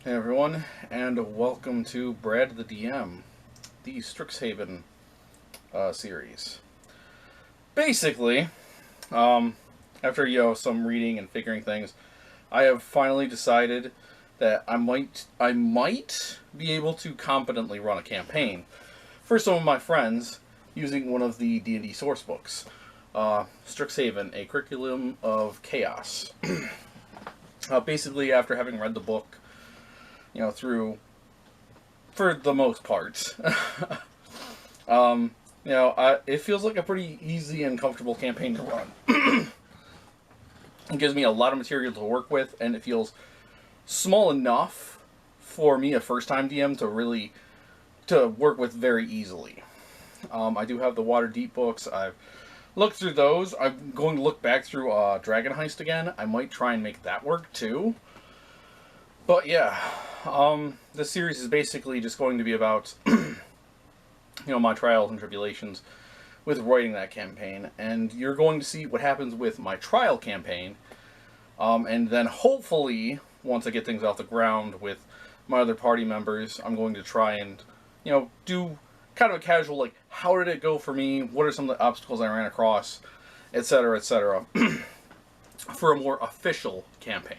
Hey everyone, and welcome to Brad the DM, the Strixhaven series. Basically, after some reading and figuring things, I have finally decided that I might be able to competently run a campaign for some of my friends using one of the D&D source books, Strixhaven: A Curriculum of Chaos. Basically, after having read the book, through for the most part. It feels like a pretty easy and comfortable campaign to run. It gives me a lot of material to work with, and it feels small enough for me, a first-time DM, to work with very easily. I do have the Waterdeep books. I've looked through those. I'm going to look back through Dragon Heist again. I might try and make that work too. But yeah, this series is basically just going to be about, my trials and tribulations with writing that campaign. And you're going to see what happens with my trial campaign. And then hopefully, once I get things off the ground with my other party members, I'm going to try and, do kind of a casual, like, how did it go for me? What are some of the obstacles I ran across? Etc., etc. for a more official campaign.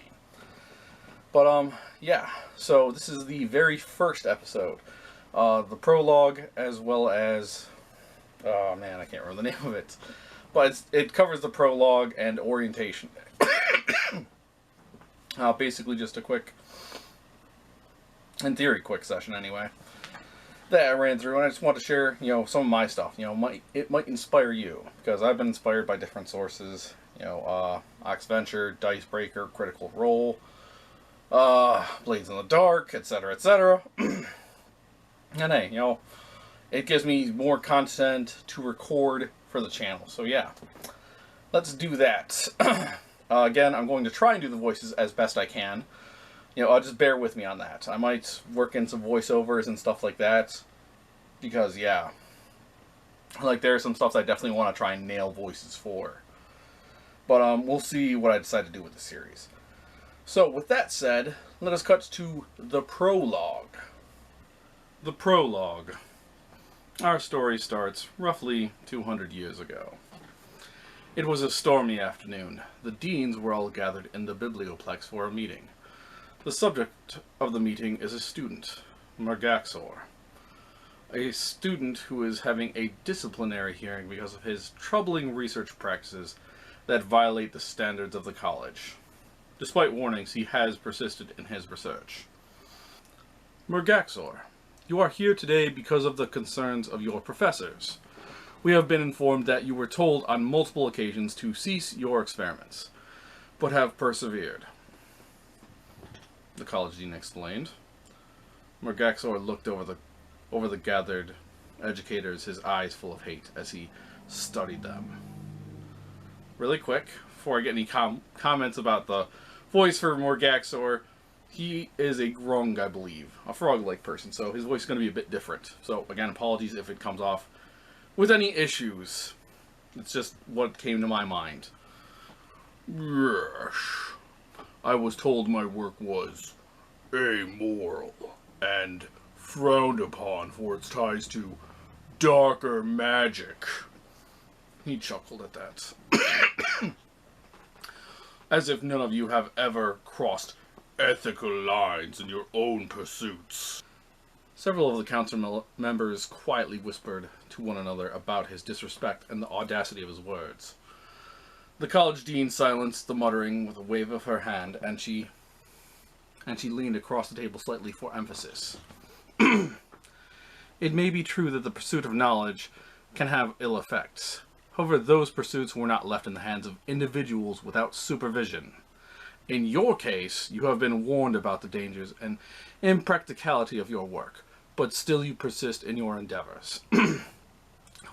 But, yeah, so this is the very first episode. The prologue, as well as... Oh, man, I can't remember the name of it. But it covers the prologue and orientation. Basically just a quick, in theory, quick session anyway, that I ran through, and I just want to share, some of my stuff. It might inspire you, because I've been inspired by different sources. Oxventure, Dicebreaker, Critical Role, Blades in the Dark, etc., etc. And hey, it gives me more content to record for the channel. So yeah, let's do that. Again, I'm going to try and do the voices as best I can. Just bear with me on that. I might work in some voiceovers and stuff like that, because yeah, like there's some stuff that I definitely want to try and nail voices for. But we'll see what I decide to do with the series. So, with that said, let us cut to the prologue. The prologue. Our story starts roughly 200 years ago. It was a stormy afternoon. The deans were all gathered in the biblioplex for a meeting. The subject of the meeting is a student, Mergaxor. A student who is having a disciplinary hearing because of his troubling research practices that violate the standards of the college. Despite warnings, he has persisted in his research. Mergaxor, you are here today because of the concerns of your professors. We have been informed that you were told on multiple occasions to cease your experiments, but have persevered. The college dean explained. Mergaxor looked over the gathered educators, his eyes full of hate, as he studied them. Really quick, before I get any comments about the voice for Mergaxor, he is a grung, I believe. A frog-like person, so his voice is going to be a bit different. So, again, apologies if it comes off with any issues. It's just what came to my mind. Yes. I was told my work was amoral and frowned upon for its ties to darker magic. He chuckled at that. As if none of you have ever crossed ethical lines in your own pursuits. Several of the council members quietly whispered to one another about his disrespect and the audacity of his words. The college dean silenced the muttering with a wave of her hand, and she leaned across the table slightly for emphasis. It may be true that the pursuit of knowledge can have ill effects. However, those pursuits were not left in the hands of individuals without supervision. In your case, you have been warned about the dangers and impracticality of your work, but still you persist in your endeavors.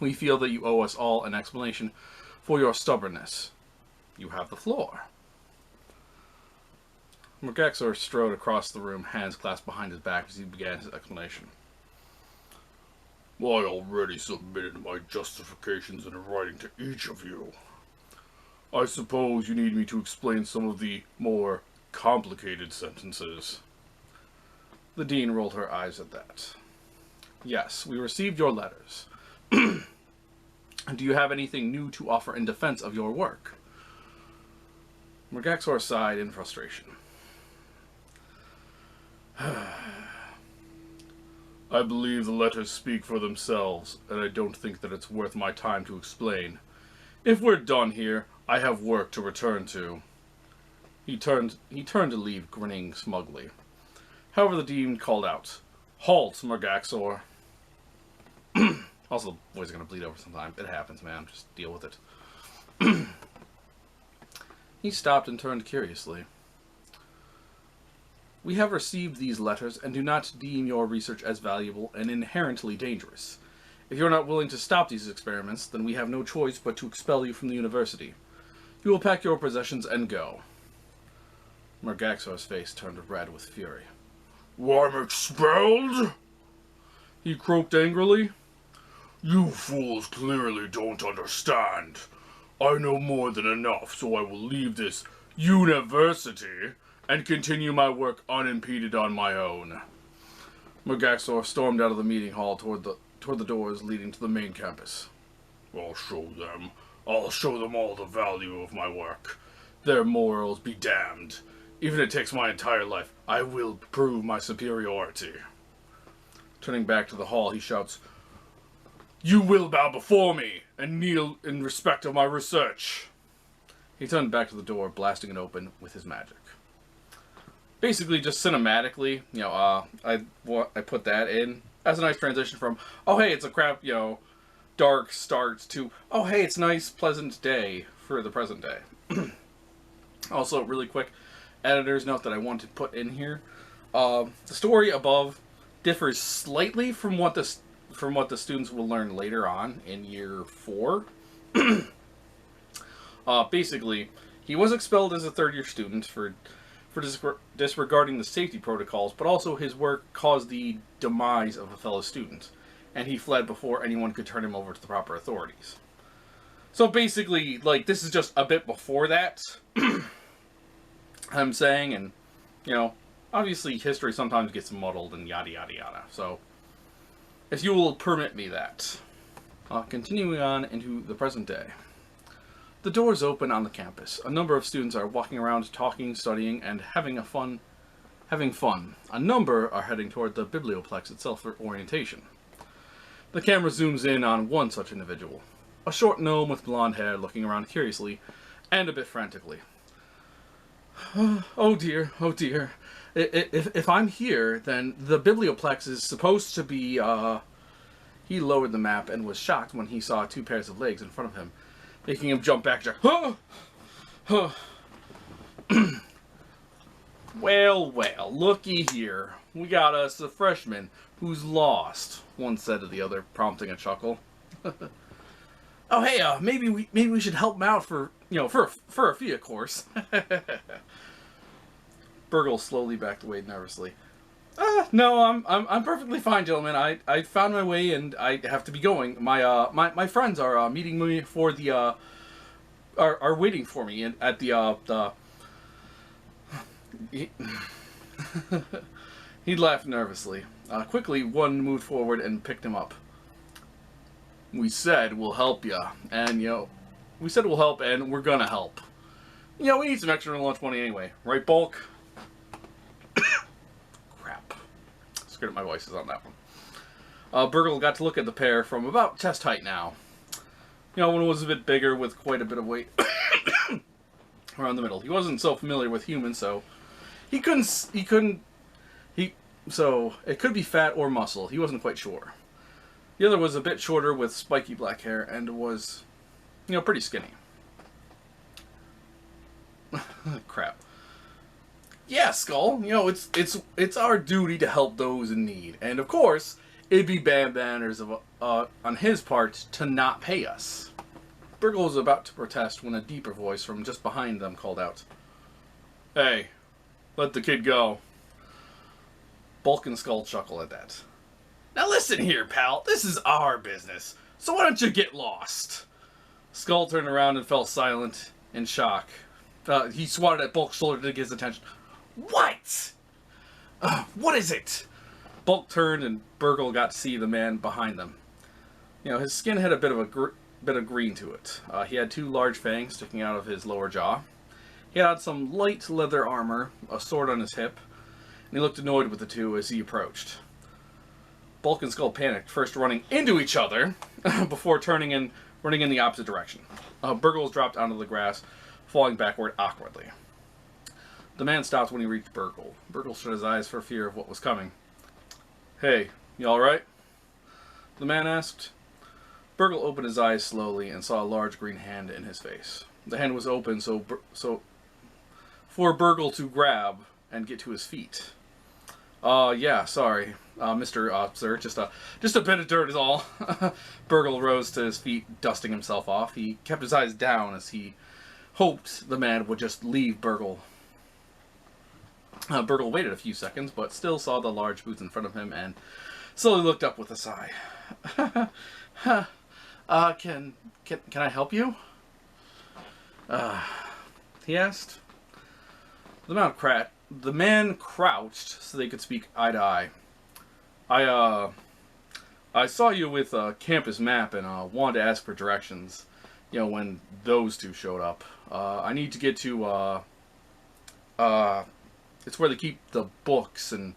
We feel that you owe us all an explanation for your stubbornness. You have the floor. Mergaxor strode across the room, hands clasped behind his back as he began his explanation. I already submitted my justifications in writing to each of you. I suppose you need me to explain some of the more complicated sentences. The Dean rolled her eyes at that. Yes, we received your letters. Do you have anything new to offer in defense of your work? Mergaxor sighed in frustration. I believe the letters speak for themselves, and I don't think that it's worth my time to explain. If we're done here, I have work to return to. He turned to leave, grinning smugly. However, the Dean called out, Halt, Mergaxor. Also, the boys are going to bleed over sometime. It happens, man. Just deal with it. He stopped and turned curiously. We have received these letters and do not deem your research as valuable and inherently dangerous. If you're not willing to stop these experiments, then we have no choice but to expel you from the university. You will pack your possessions and go. Mergaxor's face turned red with fury. I'm expelled? He croaked angrily. You fools clearly don't understand. I know more than enough, so I will leave this university and continue my work unimpeded on my own. Mergaxor stormed out of the meeting hall toward the doors leading to the main campus. I'll show them all the value of my work. Their morals be damned. Even if it takes my entire life, I will prove my superiority. Turning back to the hall, he shouts, You will bow before me and kneel in respect of my research. He turned back to the door, blasting it open with his magic. Basically, just cinematically, I put that in as a nice transition from, oh hey, it's a crap, dark start to, oh hey, it's a nice, pleasant day for the present day. Also, really quick, editor's note that I want to put in here. The story above differs slightly from what the students will learn later on in year 4. Basically, he was expelled as a third-year student for disregarding the safety protocols, but also his work caused the demise of a fellow student, and he fled before anyone could turn him over to the proper authorities. So basically, this is just a bit before that, I'm saying, and, obviously history sometimes gets muddled and yada yada yada, so if you will permit me that. Continuing on into the present day. The doors open on the campus. A number of students are walking around talking, studying, and having fun. A number are heading toward the biblioplex itself for orientation. The camera zooms in on one such individual. A short gnome with blonde hair looking around curiously and a bit frantically. Oh dear, oh dear. If I'm here, then the biblioplex is supposed to be, He lowered the map and was shocked when he saw 2 pairs of legs in front of him, making him jump back. Well, looky here. We got us a freshman who's lost, one said to the other, prompting a chuckle. Oh, hey, maybe we should help him out for a fee, of course. Burgle slowly backed away nervously. No, I'm perfectly fine, gentlemen. I found my way and I have to be going. My friends are meeting me for the are waiting for me at the He laughed nervously. Quickly, one moved forward and picked him up. We said we'll help you, and we said we'll help, and we're gonna help. We need some extra lunch money anyway, right, Bulk? Crap. Screwed up my voices on that one. Burgle got to look at the pair from about chest height now. One was a bit bigger with quite a bit of weight around the middle. He wasn't so familiar with humans, so so it could be fat or muscle. He wasn't quite sure. The other was a bit shorter with spiky black hair and was, pretty skinny. Crap. Yeah, Skull. It's our duty to help those in need, and of course, it'd be bad manners on his part to not pay us. Burgle was about to protest when a deeper voice from just behind them called out, "Hey, let the kid go." Bulk and Skull chuckle at that. Now listen here, pal. This is our business, so why don't you get lost? Skull turned around and fell silent in shock. He swatted at Bulk's shoulder to get his attention. What? What is it? Bulk turned, and Burgle got to see the man behind them. You know, his skin had a bit of green to it. He had 2 large fangs sticking out of his lower jaw. He had some light leather armor, a sword on his hip, and he looked annoyed with the 2 as he approached. Bulk and Skull panicked, first running into each other, before turning and running in the opposite direction. Burgle dropped onto the grass, falling backward awkwardly. The man stopped when he reached Burgle. Burgle shut his eyes for fear of what was coming. "Hey, you alright?" the man asked. Burgle opened his eyes slowly and saw a large green hand in his face. The hand was open so for Burgle to grab and get to his feet. Yeah, sorry, Mr. Sir, just a bit of dirt is all." Burgle rose to his feet, dusting himself off. He kept his eyes down as he hoped the man would just leave Burgle. Burgle waited a few seconds, but still saw the large boots in front of him and slowly looked up with a sigh. Can I help you?" He asked. The man crouched so they could speak eye to eye. I saw you with a campus map and wanted to ask for directions. You know, when those 2 showed up. I need to get to it's where they keep the books and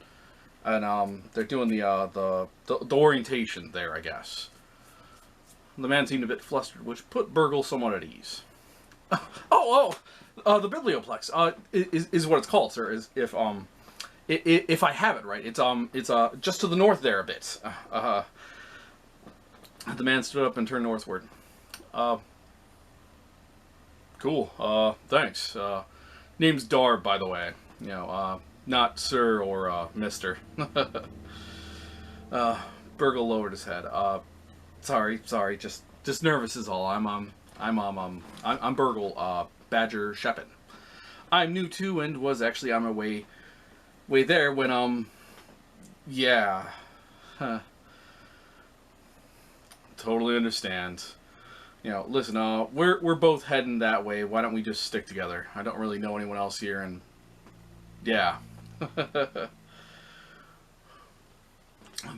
they're doing the orientation there, I guess. The man seemed a bit flustered, which put Burgle somewhat at ease. The Biblioplex is what it's called, sir. If I have it right, it's just to the north there a bit. The man stood up and turned northward. Cool. Thanks. Name's Darb, by the way. You know, not sir or mister. Burgle lowered his head. Sorry, just nervous is all. I'm Burgle, Badger Shepin. I'm new too, and was actually on my way there when yeah. Totally understand. You know, listen, we're both heading that way. Why don't we just stick together? I don't really know anyone else here, and yeah.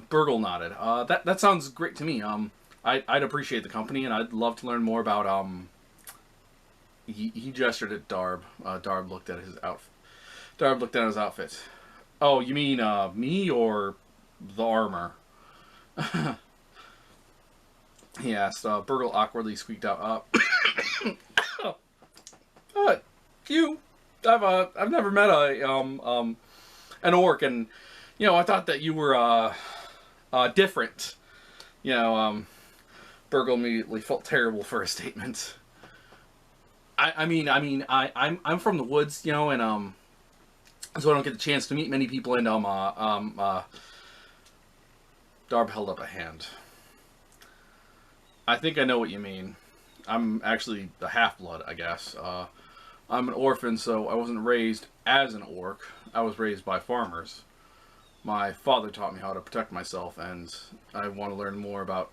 Burgle nodded. That sounds great to me. I'd appreciate the company, and I'd love to learn more about He gestured at Darb. Darb looked at his outfit. Darb looked at his outfit. "Oh, you mean me or the armor?" he asked. Burgle awkwardly squeaked out, you. I've never met an orc, and you know, I thought that you were different. You know, Burgle immediately felt terrible for his statement. I'm from the woods, you know, and so I don't get the chance to meet many people. And Darb held up a hand. "I think I know what you mean. I'm actually the half-blood, I guess. I'm an orphan, so I wasn't raised as an orc. I was raised by farmers. My father taught me how to protect myself, and I want to learn more about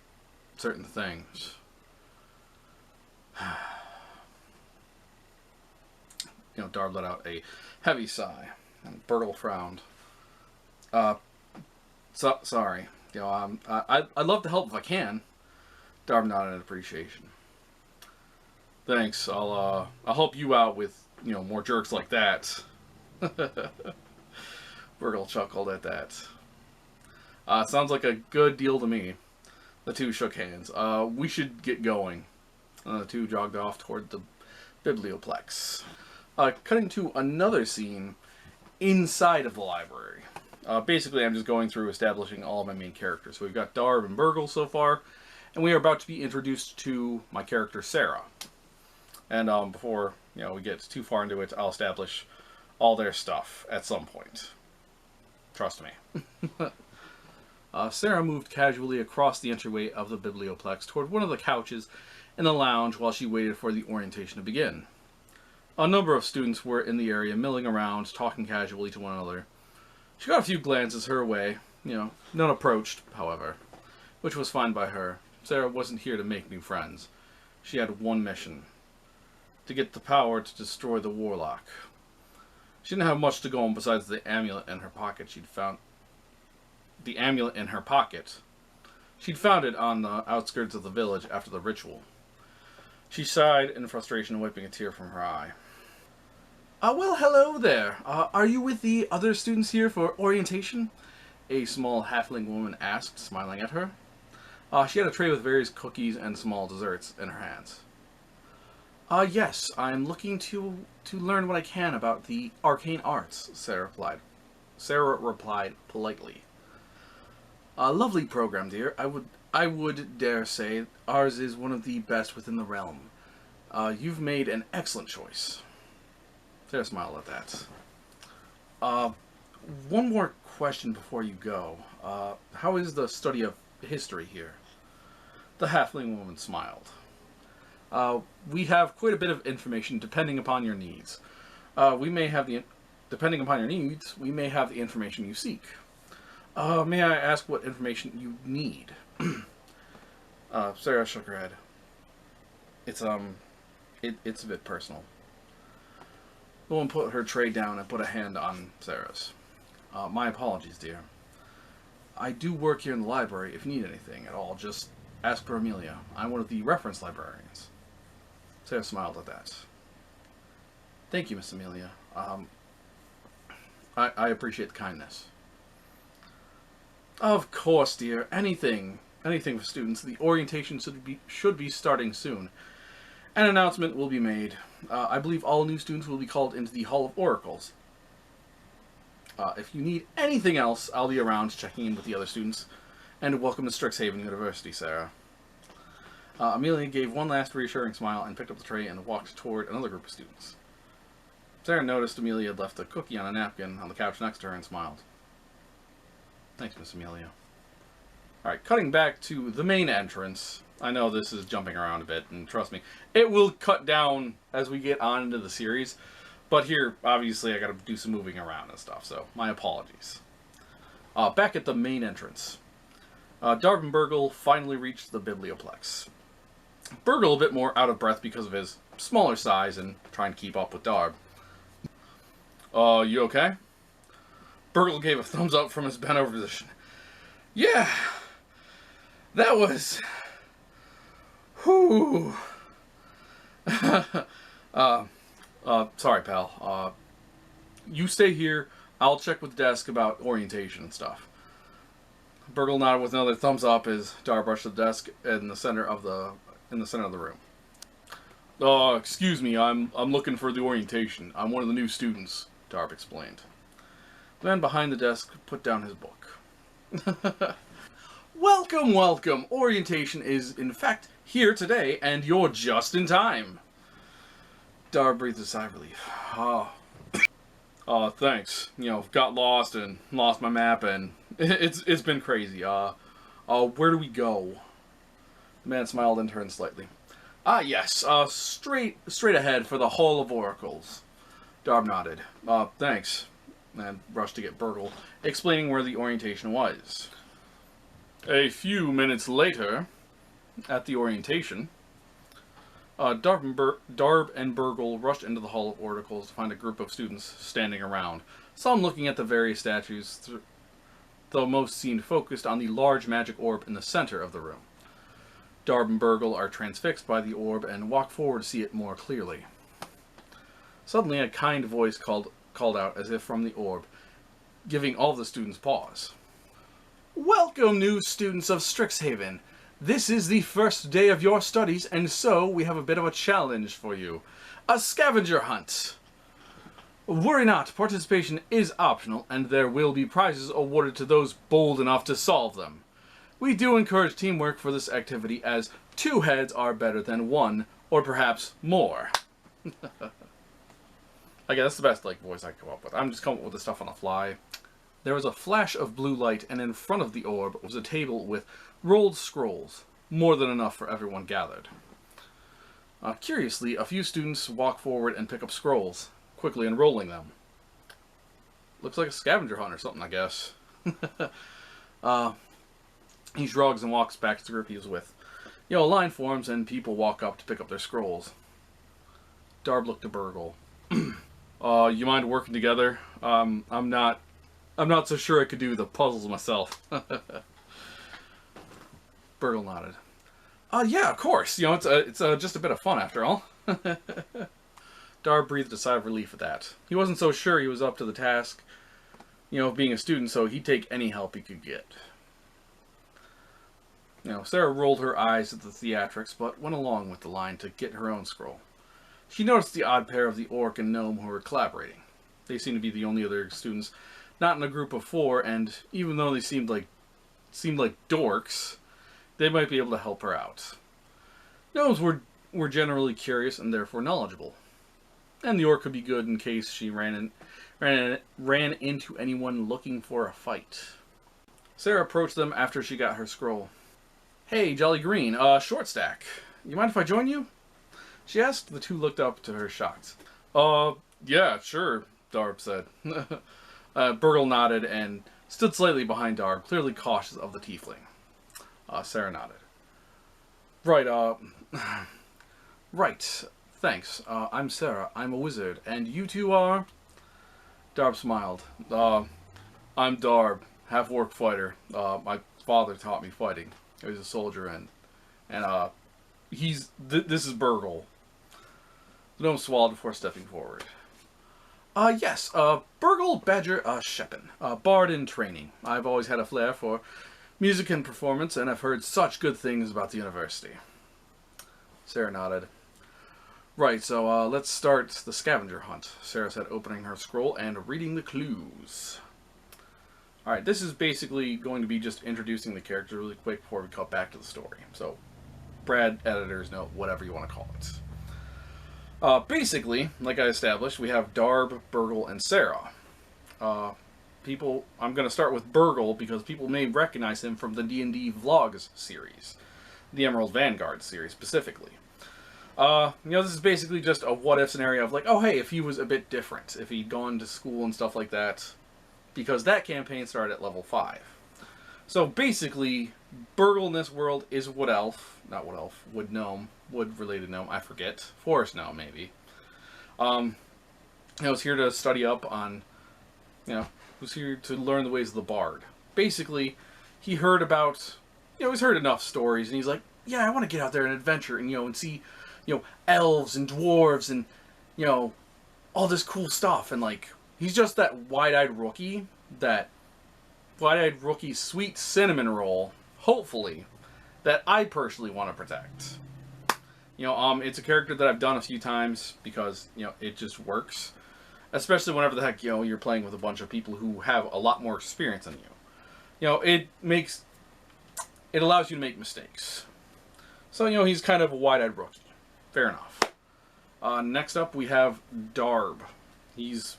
certain things." You know, Darb let out a heavy sigh, and Burgle frowned. Sorry. You know, I'd love to help if I can." Darb nodded in appreciation. "Thanks. I'll help you out with, you know, more jerks like that." Burgle chuckled at that. Sounds like a good deal to me." The 2 shook hands. We should get going." The 2 jogged off toward the Biblioplex. Cutting to another scene inside of the library. Basically, I'm just going through establishing all of my main characters. So we've got Darb and Burgle so far, and we are about to be introduced to my character Sarah. And before, you know, we get too far into it, I'll establish all their stuff at some point. Trust me. Sarah moved casually across the entryway of the Biblioplex toward one of the couches in the lounge while she waited for the orientation to begin. A number of students were in the area, milling around, talking casually to one another. She got a few glances her way. You know, none approached, however, which was fine by her. Sarah wasn't here to make new friends. She had one mission: to get the power to destroy the warlock. She didn't have much to go on besides the amulet in her pocket. She'd found the amulet in her pocket. She'd found it on the outskirts of the village after the ritual. She sighed in frustration, wiping a tear from her eye. Well, hello there. Are you with the other students here for orientation? A small halfling woman asked, smiling at her. She had a tray with various cookies and small desserts in her hands. Yes, I'm looking to learn what I can about the arcane arts, Sarah replied. Sarah replied politely. A lovely program, dear. I would dare say ours is one of the best within the realm. You've made an excellent choice. Sarah smiled at that. One more question before you go. How is the study of history here? The halfling woman smiled. We have quite a bit of information depending upon your needs. Depending upon your needs, we may have the information you seek. May I ask what information you need? Sarah shook her head. It's a bit personal. The woman put her tray down and put a hand on Sarah's. My apologies, dear. I do work here in the library. If you need anything at all, just ask for Amelia. I'm one of the reference librarians. Sarah smiled at that. Thank you, Miss Amelia. I appreciate the kindness. Of course, dear. Anything for students. The orientation should be starting soon. An announcement will be made. I believe all new students will be called into the Hall of Oracles. If you need anything else, I'll be around checking in with the other students. And welcome to Strixhaven University, Sarah. Amelia gave one last reassuring smile and picked up the tray and walked toward another group of students. Sarah noticed Amelia had left a cookie on a napkin on the couch next to her and smiled. Thanks, Miss Amelia. Alright, cutting back to the main entrance. I know this is jumping around a bit, and trust me, it will cut down as we get on into the series. But here, obviously, I gotta do some moving around and stuff, so my apologies. Back at the main entrance. Darb and Burgle finally reached the Biblioplex. Burgle a bit more out of breath because of his smaller size and trying to keep up with Darb. You okay? Burgle gave a thumbs up from his bent over position. Yeah, that was... Whew. Sorry, pal. You stay here. I'll check with the desk about orientation and stuff. Burgle nodded with another thumbs up as Darb brushed the desk in the center of the room. Excuse me. I'm looking for the orientation. I'm one of the new students, Darb explained. The man behind the desk put down his book. Welcome, welcome. Orientation is, in fact, here today, and you're just in time. Darb breathed a sigh of relief. Thanks. Got lost and lost my map, and it's been crazy. Where do we go? The man smiled and turned slightly. Yes. Straight ahead for the Hall of Oracles. Darb nodded. Thanks. And rushed to get Burgle, explaining where the orientation was. A few minutes later, at the orientation, Darb and Burgle rushed into the Hall of Oracles to find a group of students standing around, some looking at the various statues, though most seemed focused on the large magic orb in the center of the room. Darb and Burgle are transfixed by the orb and walk forward to see it more clearly. Suddenly, a kind voice called out as if from the orb, giving all the students pause. Welcome, new students of Strixhaven. This is the first day of your studies, and so we have a bit of a challenge for you. A scavenger hunt. Worry not, participation is optional, and there will be prizes awarded to those bold enough to solve them. We do encourage teamwork for this activity, as 2 heads are better than 1, or perhaps more. I guess that's the best voice I can come up with. I'm just coming up with this stuff on the fly. There was a flash of blue light, and in front of the orb was a table with rolled scrolls, more than enough for everyone gathered. Curiously, a few students walk forward and pick up scrolls, quickly unrolling them. Looks like a scavenger hunt or something, I guess. He shrugs and walks back to the group he was with. A line forms and people walk up to pick up their scrolls. Darb looked to Burgle. You mind working together? I'm not so sure I could do the puzzles myself. Burgle nodded. Yeah, of course. You know, it's just a bit of fun after all. Dar breathed a sigh of relief at that. He wasn't so sure he was up to the task, you know, of being a student, so he'd take any help he could get. You know, Sarah rolled her eyes at the theatrics, but went along with the line to get her own scroll. She noticed the odd pair of the orc and gnome who were collaborating. They seemed to be the only other students not in a group of 4, and even though they seemed like dorks, they might be able to help her out. Gnomes were generally curious and therefore knowledgeable, and the orc could be good in case she ran into anyone looking for a fight. Sarah approached them after she got her scroll. "Hey, Jolly Green, short stack. You mind if I join you?" she asked. The two looked up to her shocked. Yeah, sure," Darb said. Burgle nodded and stood slightly behind Darb, clearly cautious of the tiefling. Sarah nodded. Right, thanks. I'm Sarah. I'm a wizard. And you two are? Darb smiled. I'm Darb, half-orc fighter. My father taught me fighting. He was a soldier, and this is Burgle. The gnome swallowed before stepping forward. Yes, Burgle Badger Shepin, bard in training. I've always had a flair for music and performance, and I've heard such good things about the university. Sarah nodded. Right, so let's start the scavenger hunt, Sarah said, opening her scroll and reading the clues. Alright, this is basically going to be just introducing the character really quick before we cut back to the story. So, Brad, editor's note, whatever you want to call it. Basically, like I established, we have Darb, Burgle, and Sarah. I'm going to start with Burgle because people may recognize him from the D&D Vlogs series. The Emerald Vanguard series, specifically. This is basically just a what-if scenario of like, oh hey, if he was a bit different, if he'd gone to school and stuff like that, because that campaign started at level 5. So basically, Burgle in this world is wood gnome, wood-related gnome, I forget, forest gnome maybe. Was here to study up on, was here to learn the ways of the bard. Basically, he heard about, he's heard enough stories, and he's like, yeah, I want to get out there and adventure, and see, elves and dwarves and, all this cool stuff. And, like, he's just that wide-eyed rookie, sweet cinnamon roll, hopefully, that I personally want to protect. It's a character that I've done a few times because, it just works. Especially whenever the heck, you're playing with a bunch of people who have a lot more experience than you. It allows you to make mistakes. So, he's kind of a wide-eyed rookie. Fair enough. Next up, we have Darb. He's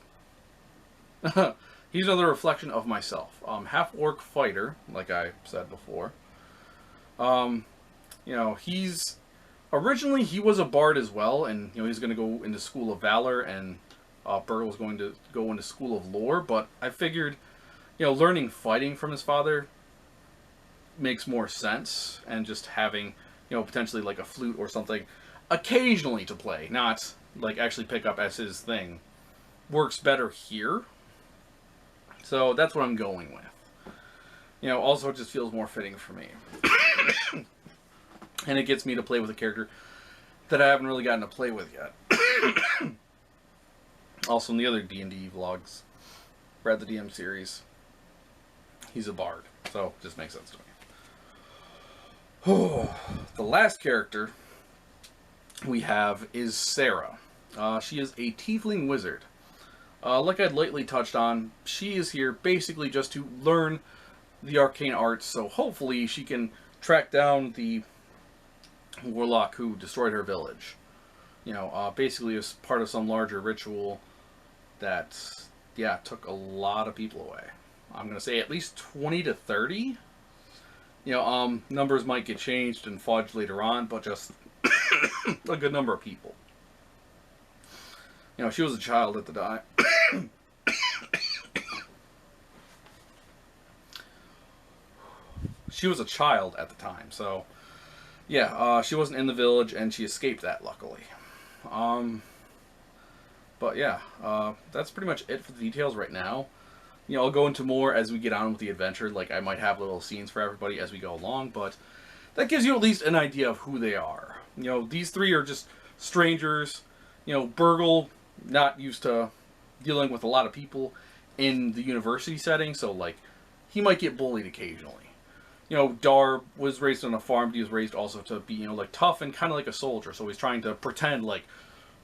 another reflection of myself. Half-orc fighter, like I said before. Originally he was a bard as well, and, he's going to go into School of Valor, and Burgle was going to go into School of Lore, but I figured, learning fighting from his father makes more sense, and just having, potentially like a flute or something occasionally to play, not like actually pick up as his thing, works better here. So that's what I'm going with. Also it just feels more fitting for me. And it gets me to play with a character that I haven't really gotten to play with yet. Also in the other D&D vlogs, Brad the DM series, he's a bard, so it just makes sense to me. The last character we have is Sarah. She is a tiefling wizard. Like I'd lightly touched on, she is here basically just to learn the arcane arts, so hopefully she can track down the warlock who destroyed her village. Basically as part of some larger ritual that, took a lot of people away. I'm going to say at least 20 to 30. Numbers might get changed and fudged later on, but just a good number of people. She was a child at the time. She was a child at the time, so she wasn't in the village, and she escaped that, luckily. But yeah, that's pretty much it for the details right now. You know, I'll go into more as we get on with the adventure. Like, I might have little scenes for everybody as we go along, but that gives you at least an idea of who they are. You know, these three are just strangers. You know, Burgle, not used to dealing with a lot of people in the university setting, so, like, he might get bullied occasionally. You know, Darb was raised on a farm, but he was raised also to be, you know, like, tough and kind of like a soldier, so he's trying to pretend, like,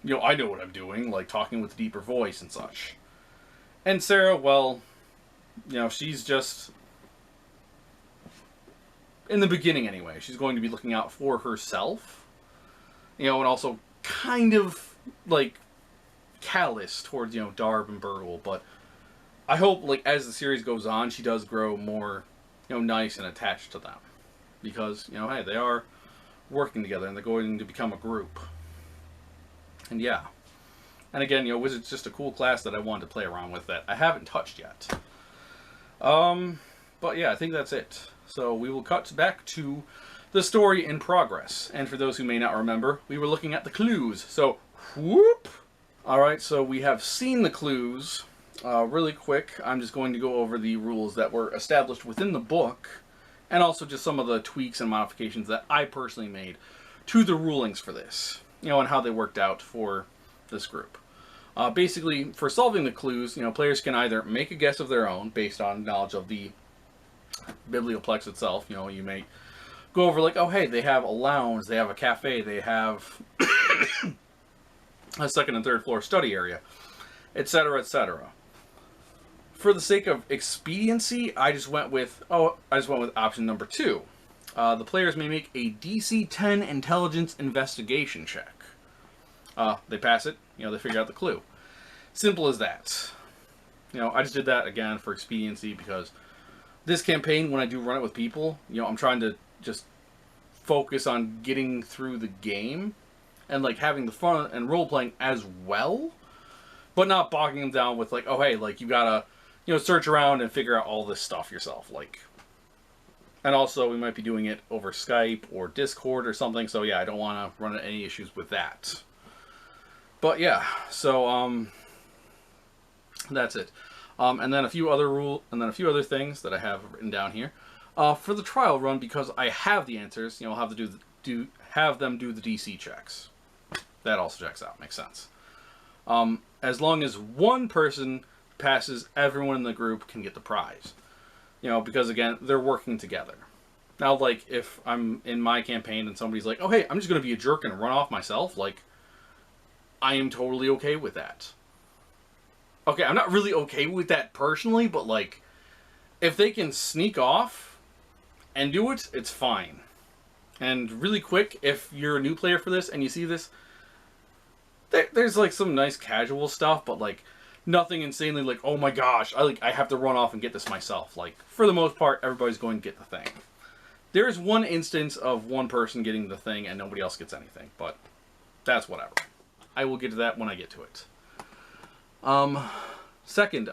you know, I know what I'm doing, like, talking with a deeper voice and such. And Sarah, well, you know, she's just, in the beginning anyway, she's going to be looking out for herself, you know, and also kind of, like, callous towards, you know, Darb and Burgle, but I hope, like, as the series goes on, she does grow more, you know, nice and attached to them. Because, you know, hey, they are working together, and they're going to become a group. And yeah. And again, you know, Wizard's just a cool class that I wanted to play around with that I haven't touched yet. But yeah, I think that's it. So we will cut back to the story in progress. And for those who may not remember, we were looking at the clues. So, whoop! Alright, so we have seen the clues. Really quick, I'm just going to go over the rules that were established within the book, and also just some of the tweaks and modifications that I personally made to the rulings for this, you know, and how they worked out for this group. Basically, for solving the clues, you know, players can either make a guess of their own based on knowledge of the biblioplex itself. You know, you may go over like, oh hey, they have a lounge, they have a cafe, they have a second and third floor study area, etc., etc. For the sake of expediency, I just went with option number 2. The players may make a DC 10 intelligence investigation check. They pass it, you know, they figure out the clue. Simple as that. You know, I just did that again for expediency because this campaign, when I do run it with people, you know, I'm trying to just focus on getting through the game and like having the fun and role playing as well, but not bogging them down with like, oh hey, like you gotta, you know, search around and figure out all this stuff yourself, like. And also, we might be doing it over Skype or Discord or something, so yeah, I don't want to run into any issues with that. But yeah, so that's it. And then a few other things that I have written down here. For the trial run, because I have the answers, you know, I'll have to have them do the DC checks. That also checks out, makes sense. As long as one person passes, everyone in the group can get the prize. You know, because again, they're working together. Now, like, if I'm in my campaign and somebody's like, oh hey, I'm just going to be a jerk and run off myself, like, I am totally okay with that. Okay, I'm not really okay with that personally, but like, if they can sneak off and do it, it's fine. And really quick, if you're a new player for this and you see this, there's like some nice casual stuff, but like, nothing insanely like, oh my gosh, I have to run off and get this myself. Like, for the most part, everybody's going to get the thing. There is one instance of one person getting the thing and nobody else gets anything, but that's whatever. I will get to that when I get to it. Second,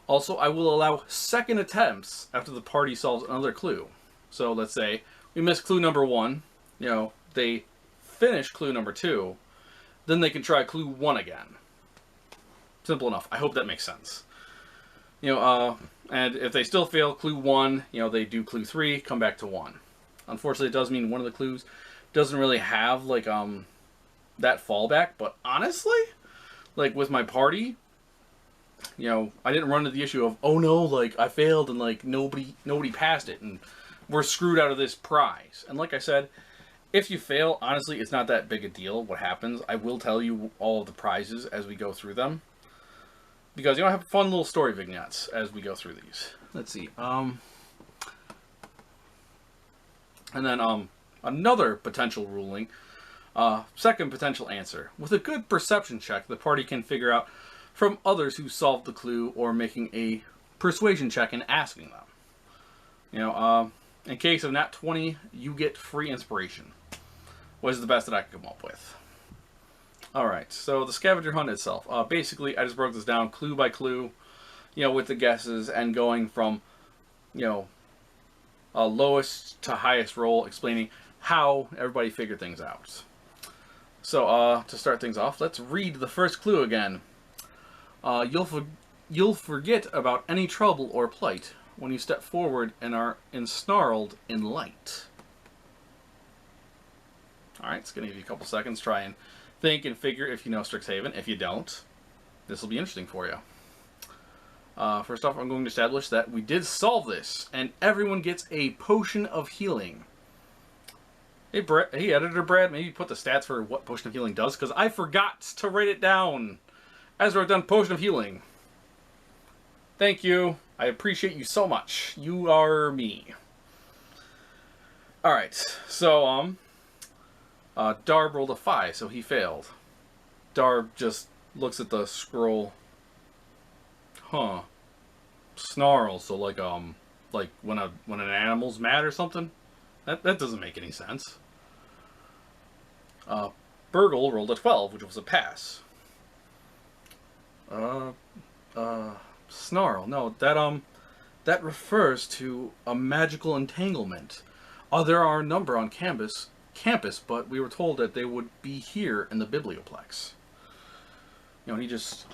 also I will allow second attempts after the party solves another clue. So let's say we miss clue number 1, you know, they finish clue number 2, then they can try clue 1 again. Simple enough. I hope that makes sense. You know, and if they still fail clue 1, you know, they do clue 3, come back to 1. Unfortunately, it does mean one of the clues doesn't really have, like, that fallback, but honestly, like, with my party, you know, I didn't run into the issue of, oh no, like, I failed and, like, nobody passed it, and we're screwed out of this prize. And like I said, if you fail, honestly, it's not that big a deal what happens. I will tell you all of the prizes as we go through them. Because, you know, I have fun little story vignettes as we go through these. Let's see. And then, another potential ruling. Second potential answer. With a good perception check, the party can figure out from others who solved the clue or making a persuasion check and asking them. You know, in case of nat 20, you get free inspiration. Was the best that I could come up with. Alright, so the scavenger hunt itself. Basically, I just broke this down clue by clue, you know, with the guesses and going from, you know, lowest to highest roll, explaining how everybody figured things out. So, to start things off, let's read the first clue again. You'll forget about any trouble or plight when you step forward and are ensnarled in light. Alright, it's going to give you a couple seconds. Try and think and figure if you know Strixhaven. If you don't, this will be interesting for you. First off, I'm going to establish that we did solve this, and everyone gets a potion of healing. Hey, Editor Brad, maybe put the stats for what potion of healing does, because I forgot to write it down. Ezra done potion of healing. Thank you. I appreciate you so much. You are me. Alright, so, Darb rolled a 5, so he failed. Darb just looks at the scroll. Huh. Snarl, so like when an animal's mad or something? That doesn't make any sense. Burgle rolled a 12, which was a pass. Snarl. No, that refers to a magical entanglement. There are a number on campus, but we were told that they would be here in the Biblioplex. You know, he just,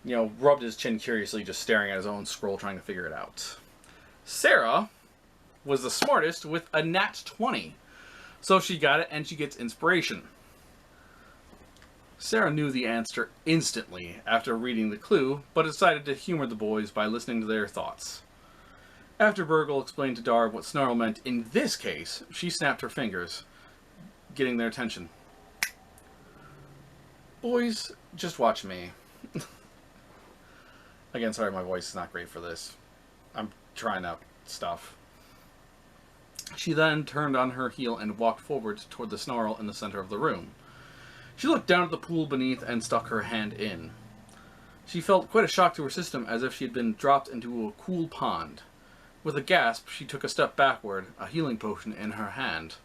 rubbed his chin curiously, just staring at his own scroll, trying to figure it out. Sarah was the smartest with a nat 20. So she got it, and she gets inspiration. Sarah knew the answer instantly after reading the clue, but decided to humor the boys by listening to their thoughts. After Burgle explained to Darb what snarl meant in this case, she snapped her fingers, getting their attention. Boys, just watch me. Again, sorry, my voice is not great for this. I'm trying out stuff. She then turned on her heel and walked forward toward the snarl in the center of the room. She looked down at the pool beneath and stuck her hand in. She felt quite a shock to her system, as if she had been dropped into a cool pond. With a gasp, she took a step backward, a healing potion in her hand.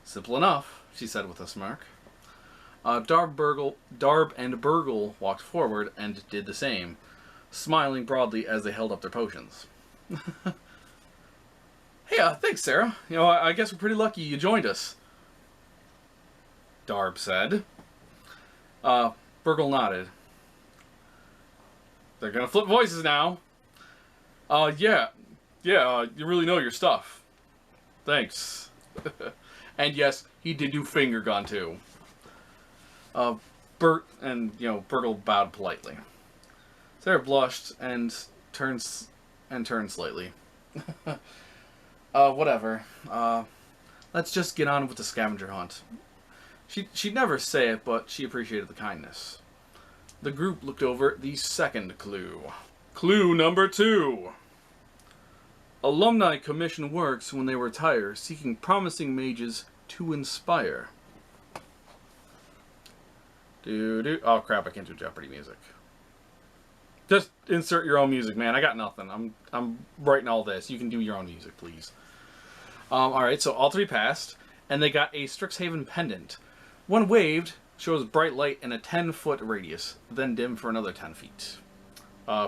Simple enough, she said with a smirk. Darb and Burgle walked forward and did the same, smiling broadly as they held up their potions. Hey, thanks, Sarah. I guess we're pretty lucky you joined us, Darb said. Burgle nodded. They're gonna flip voices now. Yeah, you really know your stuff. Thanks. And yes, he did do finger gun too. Burgle bowed politely. Sarah blushed and turned slightly. Whatever. Let's just get on with the scavenger hunt. She'd never say it, but she appreciated the kindness. The group looked over the second clue. Clue number 2. Alumni commission works when they retire, seeking promising mages to inspire. Oh crap, I can't do Jeopardy music. Just insert your own music, man. I got nothing. I'm writing all this. You can do your own music, please. Alright, so all 3 passed, and they got a Strixhaven pendant. When waved, shows bright light in a 10-foot radius, then dim for another 10 feet.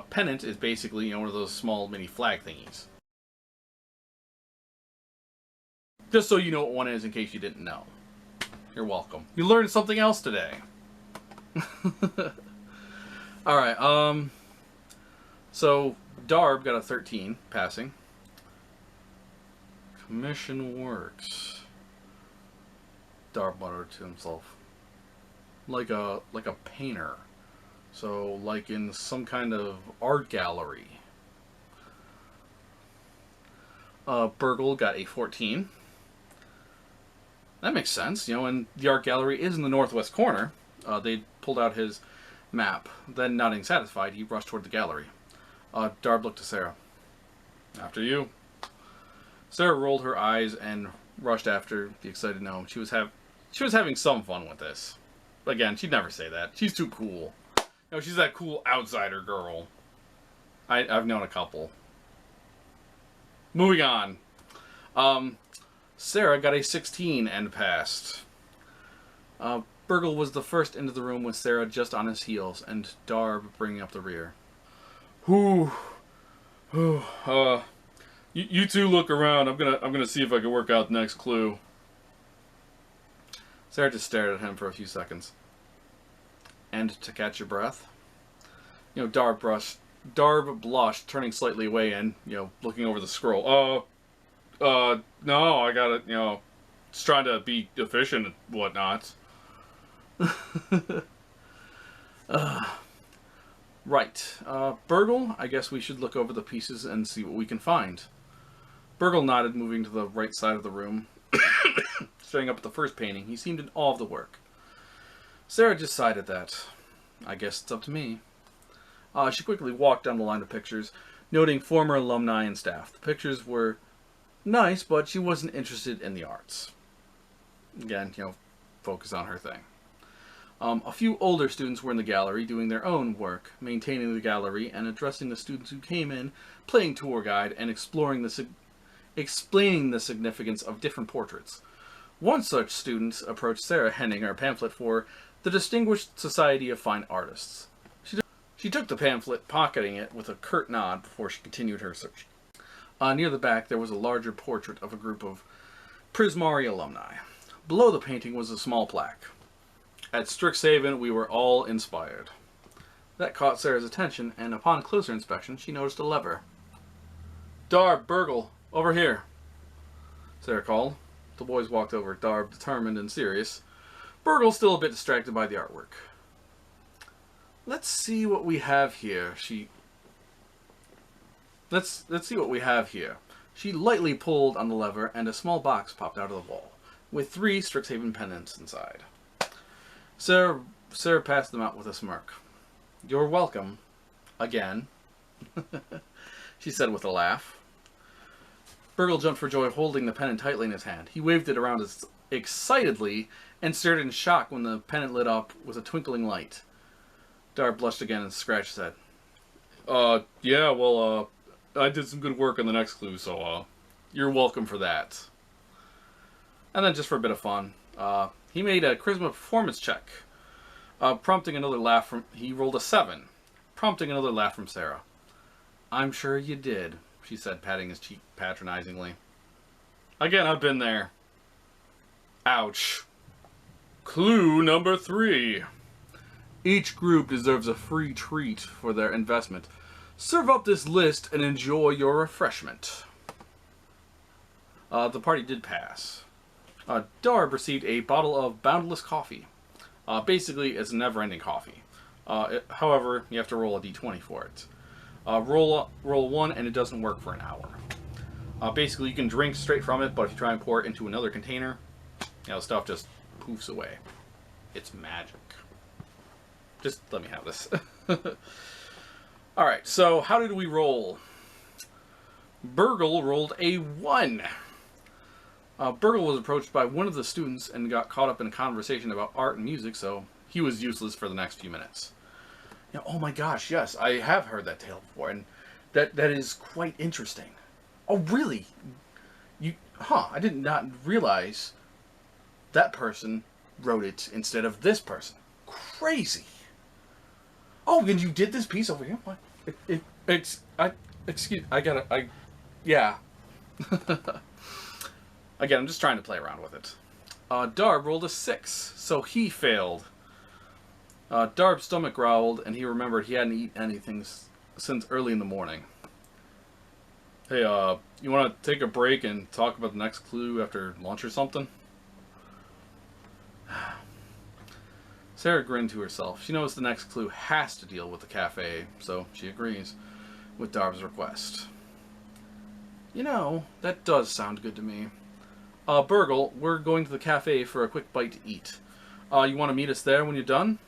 Pennant is basically, one of those small mini flag thingies. Just so you know what one is in case you didn't know. You're welcome. You learned something else today. Alright, so Darb got a 13, passing. Commission works. Darb muttered to himself. Like a painter. So, like in some kind of art gallery. Burgle got a 14. That makes sense, and the art gallery is in the northwest corner. They pulled out his map. Then, nodding satisfied, he rushed toward the gallery. Darb looked to Sarah. After you. Sarah rolled her eyes and rushed after the excited gnome. She was having some fun with this. Again, she'd never say that. She's too cool. She's that cool outsider girl. I've known a couple. Moving on. Sarah got a 16 and passed. Burgle was the first into the room with Sarah just on his heels, and Darb bringing up the rear. You two look around. I'm gonna see if I can work out the next clue. Sarah just stared at him for a few seconds. And to catch your breath? Darb blushed, turning slightly away and, looking over the scroll. No, I got it, just trying to be efficient and whatnot. Right. Burgle, I guess we should look over the pieces and see what we can find. Burgle nodded, moving to the right side of the room. Staring up at the first painting, he seemed in awe of the work. Sarah just sighed at that. I guess it's up to me. She quickly walked down the line of pictures, noting former alumni and staff. The pictures were nice, but she wasn't interested in the arts. Again, focus on her thing. A few older students were in the gallery doing their own work, maintaining the gallery and addressing the students who came in, playing tour guide, and explaining the significance of different portraits. One such student approached Sarah, handing her a pamphlet for the Distinguished Society of Fine Artists. She took the pamphlet, pocketing it with a curt nod before she continued her search. Near the back, there was a larger portrait of a group of Prismari alumni. Below the painting was a small plaque. At Strixhaven, we were all inspired. That caught Sarah's attention, and upon closer inspection, she noticed a lever. Darb, Burgle, over here, Sarah called. The boys walked over, Darb determined and serious. Burgle still a bit distracted by the artwork. Let's see what we have here. Let's see what we have here. She lightly pulled on the lever, and a small box popped out of the wall, with 3 Strixhaven pennants inside. Sarah passed them out with a smirk. You're welcome. Again. She said with a laugh. Burgle jumped for joy, holding the pennant tightly in his hand. He waved it around excitedly and stared in shock when the pennant lit up with a twinkling light. Darb blushed again and scratched his head. Yeah, well, I did some good work on the next clue, so, you're welcome for that. And then just for a bit of fun, he made a charisma performance check, prompting another laugh from... He rolled a 7, prompting another laugh from Sarah. I'm sure you did, she said, patting his cheek patronizingly. Again, I've been there. Ouch. Clue number 3. Each group deserves a free treat for their investment. Serve up this list and enjoy your refreshment. The party did pass. Darb received a bottle of boundless coffee. Basically, it's never-ending coffee. However, you have to roll a d20 for it. Roll 1 and it doesn't work for an hour. Basically, you can drink straight from it, but if you try and pour it into another container, stuff just poofs away. It's magic. Just let me have this. Alright, so how did we roll? Burgle rolled a 1. Burgle was approached by one of the students and got caught up in a conversation about art and music, so he was useless for the next few minutes. Oh my gosh, yes, I have heard that tale before, and that is quite interesting. Oh, really? I did not realize that person wrote it instead of this person. Crazy. Oh, and you did this piece over here? What? Yeah. Again, I'm just trying to play around with it. Darb rolled a 6, so he failed. Darb's stomach growled, and he remembered he hadn't eaten anything since early in the morning. Hey, you want to take a break and talk about the next clue after lunch or something? Sarah grinned to herself. She knows the next clue has to deal with the cafe, so she agrees with Darb's request. That does sound good to me. Burgle, we're going to the cafe for a quick bite to eat. You want to meet us there when you're done?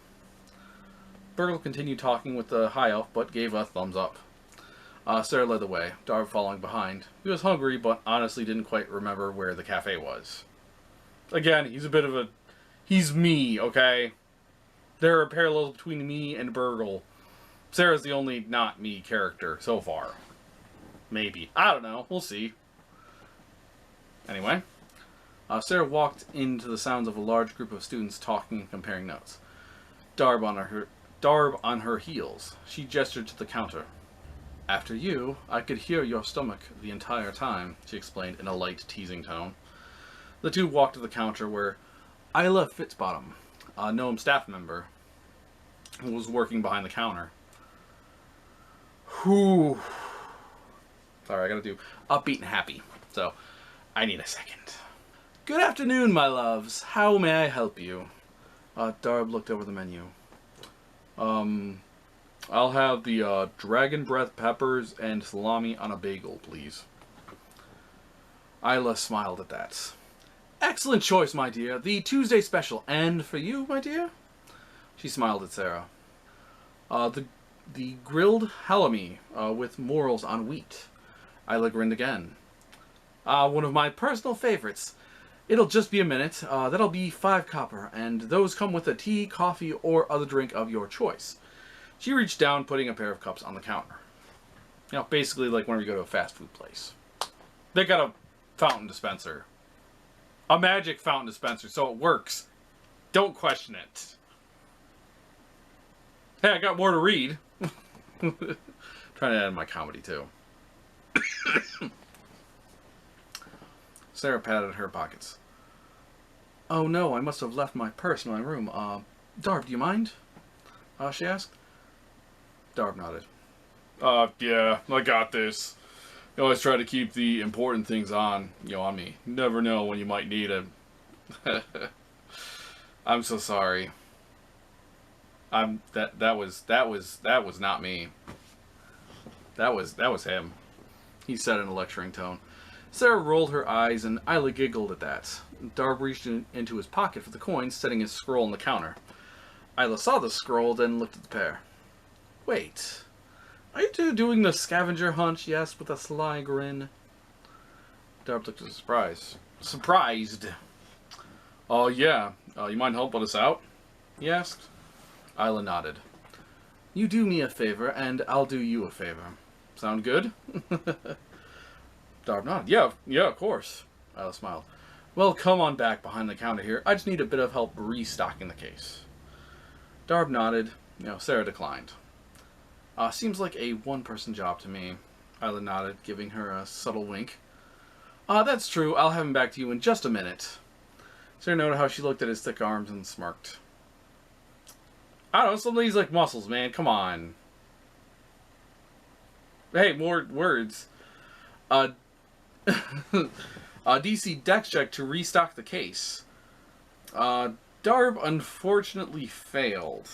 Burgle continued talking with the high elf, but gave a thumbs up. Sarah led the way, Darb following behind. He was hungry, but honestly didn't quite remember where the cafe was. Again, he's a bit of a... He's me, okay? There are parallels between me and Burgle. Sarah's the only not me character so far. Maybe. I don't know. We'll see. Anyway, Sarah walked into the sounds of a large group of students talking and comparing notes. Darb on her heels. She gestured to the counter. After you, I could hear your stomach the entire time, she explained in a light, teasing tone. The two walked to the counter where Isla Fitzbottom, a gnome staff member, who was working behind the counter. Whew. Sorry, I gotta do upbeat and happy. So, I need a second. Good afternoon, my loves. How may I help you? Darb looked over the menu. I'll have the dragon breath peppers and salami on a bagel, please. Isla smiled at that. Excellent choice, my dear. The Tuesday special. And for you, my dear? She smiled at Sarah. The grilled halloumi with morels on wheat. Isla grinned again. One of my personal favorites. It'll just be a minute. That'll be 5 copper, and those come with a tea, coffee, or other drink of your choice. She reached down, putting a pair of cups on the counter. You know, basically like whenever you go to a fast food place. They got a fountain dispenser. A magic fountain dispenser, so it works. Don't question it. Hey, I got more to read. Trying to add my comedy, too. Sarah patted her pockets. Oh no, I must have left my purse in my room. Darb, do you mind? She asked. Darb nodded. Yeah, I got this. You always try to keep the important things on me. You never know when you might need them. I'm so sorry. That was not me. That was him. He said in a lecturing tone. Sarah rolled her eyes and Isla giggled at that. Darb reached into his pocket for the coins, setting his scroll on the counter. Isla saw the scroll, then looked at the pair. Wait, are you two doing the scavenger hunt? She asked with a sly grin. Darb looked surprised. Oh, yeah. You mind helping us out? He asked. Isla nodded. You do me a favor, and I'll do you a favor. Sound good? Darb nodded. Yeah, of course. Isla smiled. Well, come on back behind the counter here. I just need a bit of help restocking the case. Darb nodded. Sarah declined. Seems like a one-person job to me. Isla nodded, giving her a subtle wink. That's true. I'll have him back to you in just a minute. Sarah noted how she looked at his thick arms and smirked. I don't know, some ladies like muscles, man. Come on. Hey, more words. DC Dex check to restock the case. Darb unfortunately failed.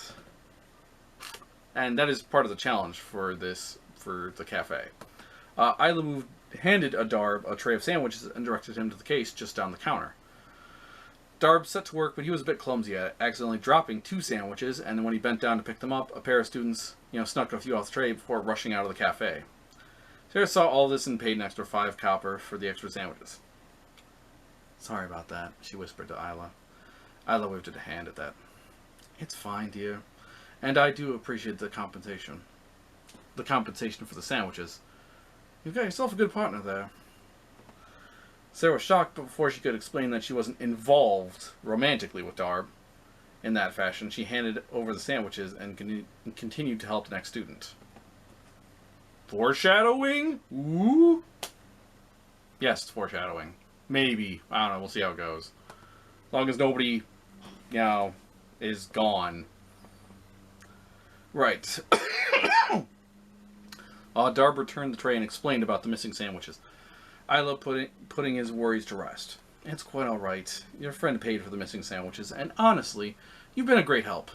And that is part of the challenge for the cafe. Isla handed Darb a tray of sandwiches and directed him to the case just down the counter. Darb set to work, but he was a bit clumsy at it, accidentally dropping 2 sandwiches, and when he bent down to pick them up, a pair of students, snuck a few off the tray before rushing out of the cafe. Sarah saw all this and paid an extra 5 copper for the extra sandwiches. Sorry about that, she whispered to Isla. Isla waved a hand at that. It's fine, dear. And I do appreciate the compensation. The compensation for the sandwiches. You've got yourself a good partner there. Sarah was shocked, but before she could explain that she wasn't involved romantically with Darb in that fashion, she handed over the sandwiches and continued to help the next student. Foreshadowing? Ooh? Yes, it's foreshadowing. Maybe. I don't know. We'll see how it goes. As long as nobody, is gone. Right. Darb returned the tray and explained about the missing sandwiches. Isla putting his worries to rest. It's quite all right. Your friend paid for the missing sandwiches, and honestly, you've been a great help.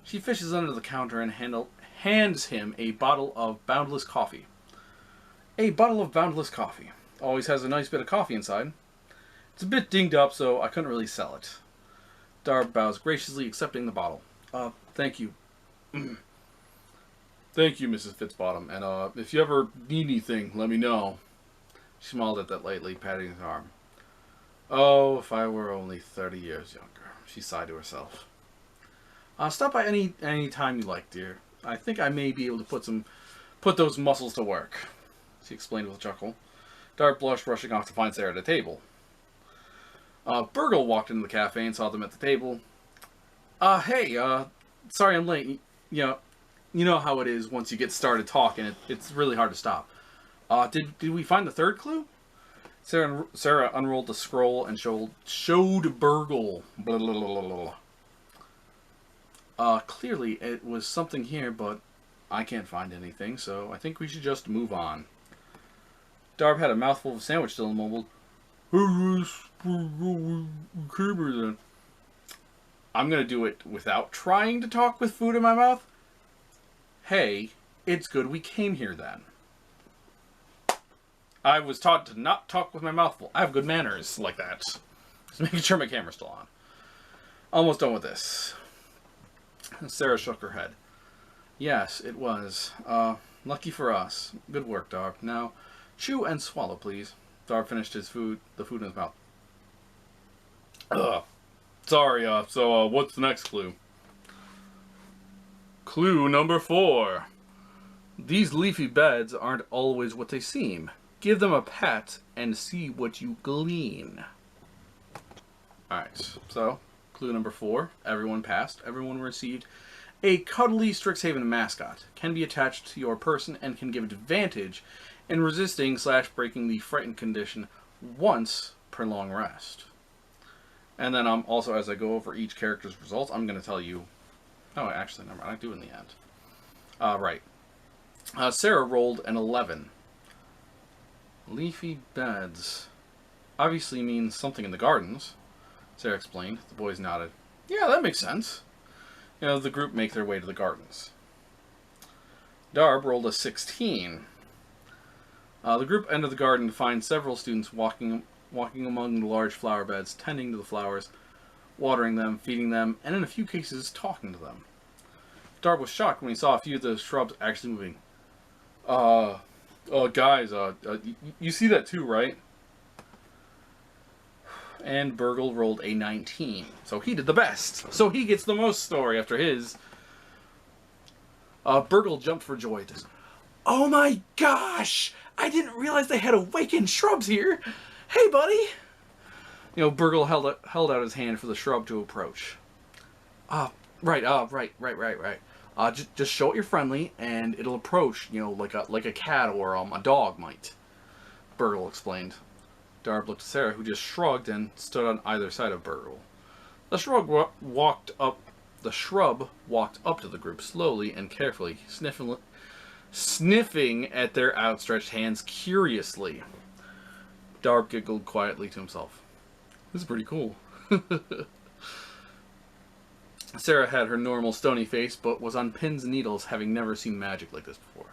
She fishes under the counter and hands him a bottle of Boundless coffee. A bottle of Boundless coffee. Always has a nice bit of coffee inside. It's a bit dinged up, so I couldn't really sell it. Darb bows graciously, accepting the bottle. Thank you. Thank you, Mrs. Fitzbottom, and if you ever need anything, let me know. She smiled at that lightly, patting his arm. Oh, if I were only 30 years younger, she sighed to herself. Stop by any time you like, dear. I think I may be able to put those muscles to work, she explained with a chuckle. Darb blushed, rushing off to find Sarah at a table. Burgle walked into the cafe and saw them at the table. Hey, sorry I'm late. You know how it is once you get started talking. It's really hard to stop. Did we find the third clue? Sarah unrolled the scroll and showed Burgle. Blah, blah, blah, blah, blah. Clearly it was something here, but I can't find anything, so I think we should just move on. Darb had a mouthful of sandwich still and mumbled, I'm gonna do it without trying to talk with food in my mouth. Hey, it's good we came here then. I was taught to not talk with my mouth full. I have good manners like that. Just making sure my camera's still on. Almost done with this. Sarah shook her head. Yes, it was. Lucky for us. Good work, Darb. Now, chew and swallow, please. Darb finished the food in his mouth. Sorry, so what's the next clue? Clue number 4. These leafy beds aren't always what they seem. Give them a pat and see what you glean. Alright, so, clue number 4. Everyone passed. Everyone received a cuddly Strixhaven mascot. Can be attached to your person and can give advantage in resisting / breaking the frightened condition once per long rest. And then also, as I go over each character's results, I'm going to tell you... Oh, actually, never mind. I do in the end. Right. Sarah rolled an 11. Leafy beds. Obviously means something in the gardens, Sarah explained. The boys nodded. Yeah, that makes sense. You know, the group make their way to the gardens. Darb rolled a 16. The group entered the garden to find several students walking among the large flower beds, tending to the flowers, watering them, feeding them, and in a few cases, talking to them. Darb was shocked when he saw a few of the shrubs actually moving. Guys, you see that too, right? And Burgle rolled a 19. So he did the best. So he gets the most story after his. Burgle jumped for joy. Oh my gosh! I didn't realize they had awakened shrubs here! Hey, buddy! You know, Burgle held out his hand for the shrub to approach. Right. Just show it you're friendly, and it'll approach, you know, like a cat or a dog might. Burgle explained. Darb looked at Sarah, who just shrugged and stood on either side of Burgle. The shrub walked up to the group slowly and carefully, sniffing at their outstretched hands curiously. Darb giggled quietly to himself. This is pretty cool. Sarah had her normal stony face, but was on pins and needles, having never seen magic like this before.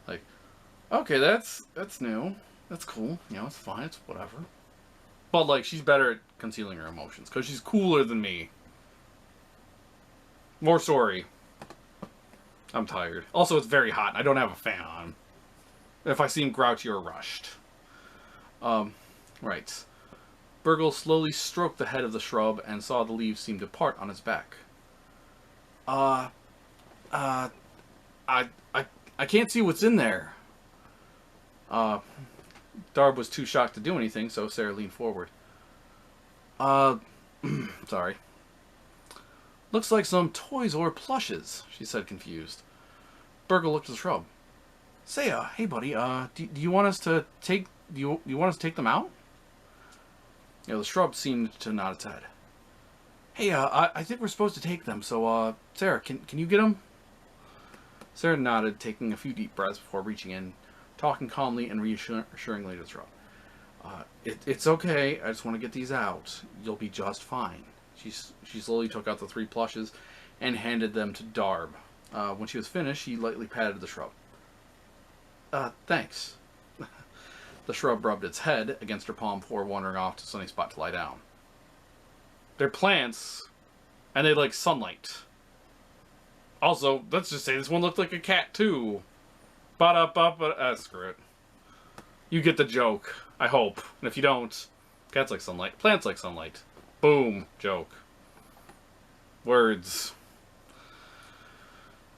Like, okay, that's new. That's cool. You know, it's fine. It's whatever. But, like, she's better at concealing her emotions, because she's cooler than me. More story. I'm tired. Also, it's very hot, and I don't have a fan on. If I seem grouchy or rushed. Right. Burgle slowly stroked the head of the shrub and saw the leaves seem to part on his back. I can't see what's in there. Darb was too shocked to do anything, so Sarah leaned forward. Sorry. Looks like some toys or plushes, she said, confused. Burgle looked at the shrub. Say, hey buddy, do you want us to take them out? You know, the shrub seemed to nod its head. Hey, I think we're supposed to take them, so, Sarah, can you get them? Sarah nodded, taking a few deep breaths before reaching in, talking calmly and reassuringly to the shrub. It's okay, I just want to get these out. You'll be just fine. She slowly took out the 3 plushes and handed them to Darb. When she was finished, she lightly patted the shrub. Thanks. The shrub rubbed its head against her palm before wandering off to a sunny spot to lie down. They're plants, and they like sunlight. Also, let's just say this one looked like a cat, too. Screw it. You get the joke, I hope. And if you don't, cats like sunlight, plants like sunlight. Boom, joke. Words.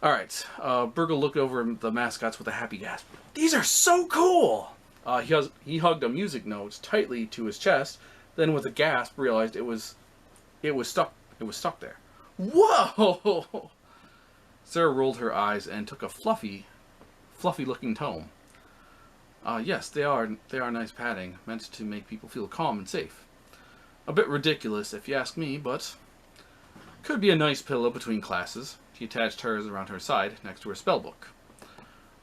Alright, Burgle looked over the mascots with a happy gasp. These are so cool! He hugged a music note tightly to his chest, then with a gasp realized it was stuck there. Whoa! Sarah rolled her eyes and took a fluffy looking tome. Yes, they are nice padding, meant to make people feel calm and safe. A bit ridiculous, if you ask me, but could be a nice pillow between classes. She attached hers around her side, next to her spellbook.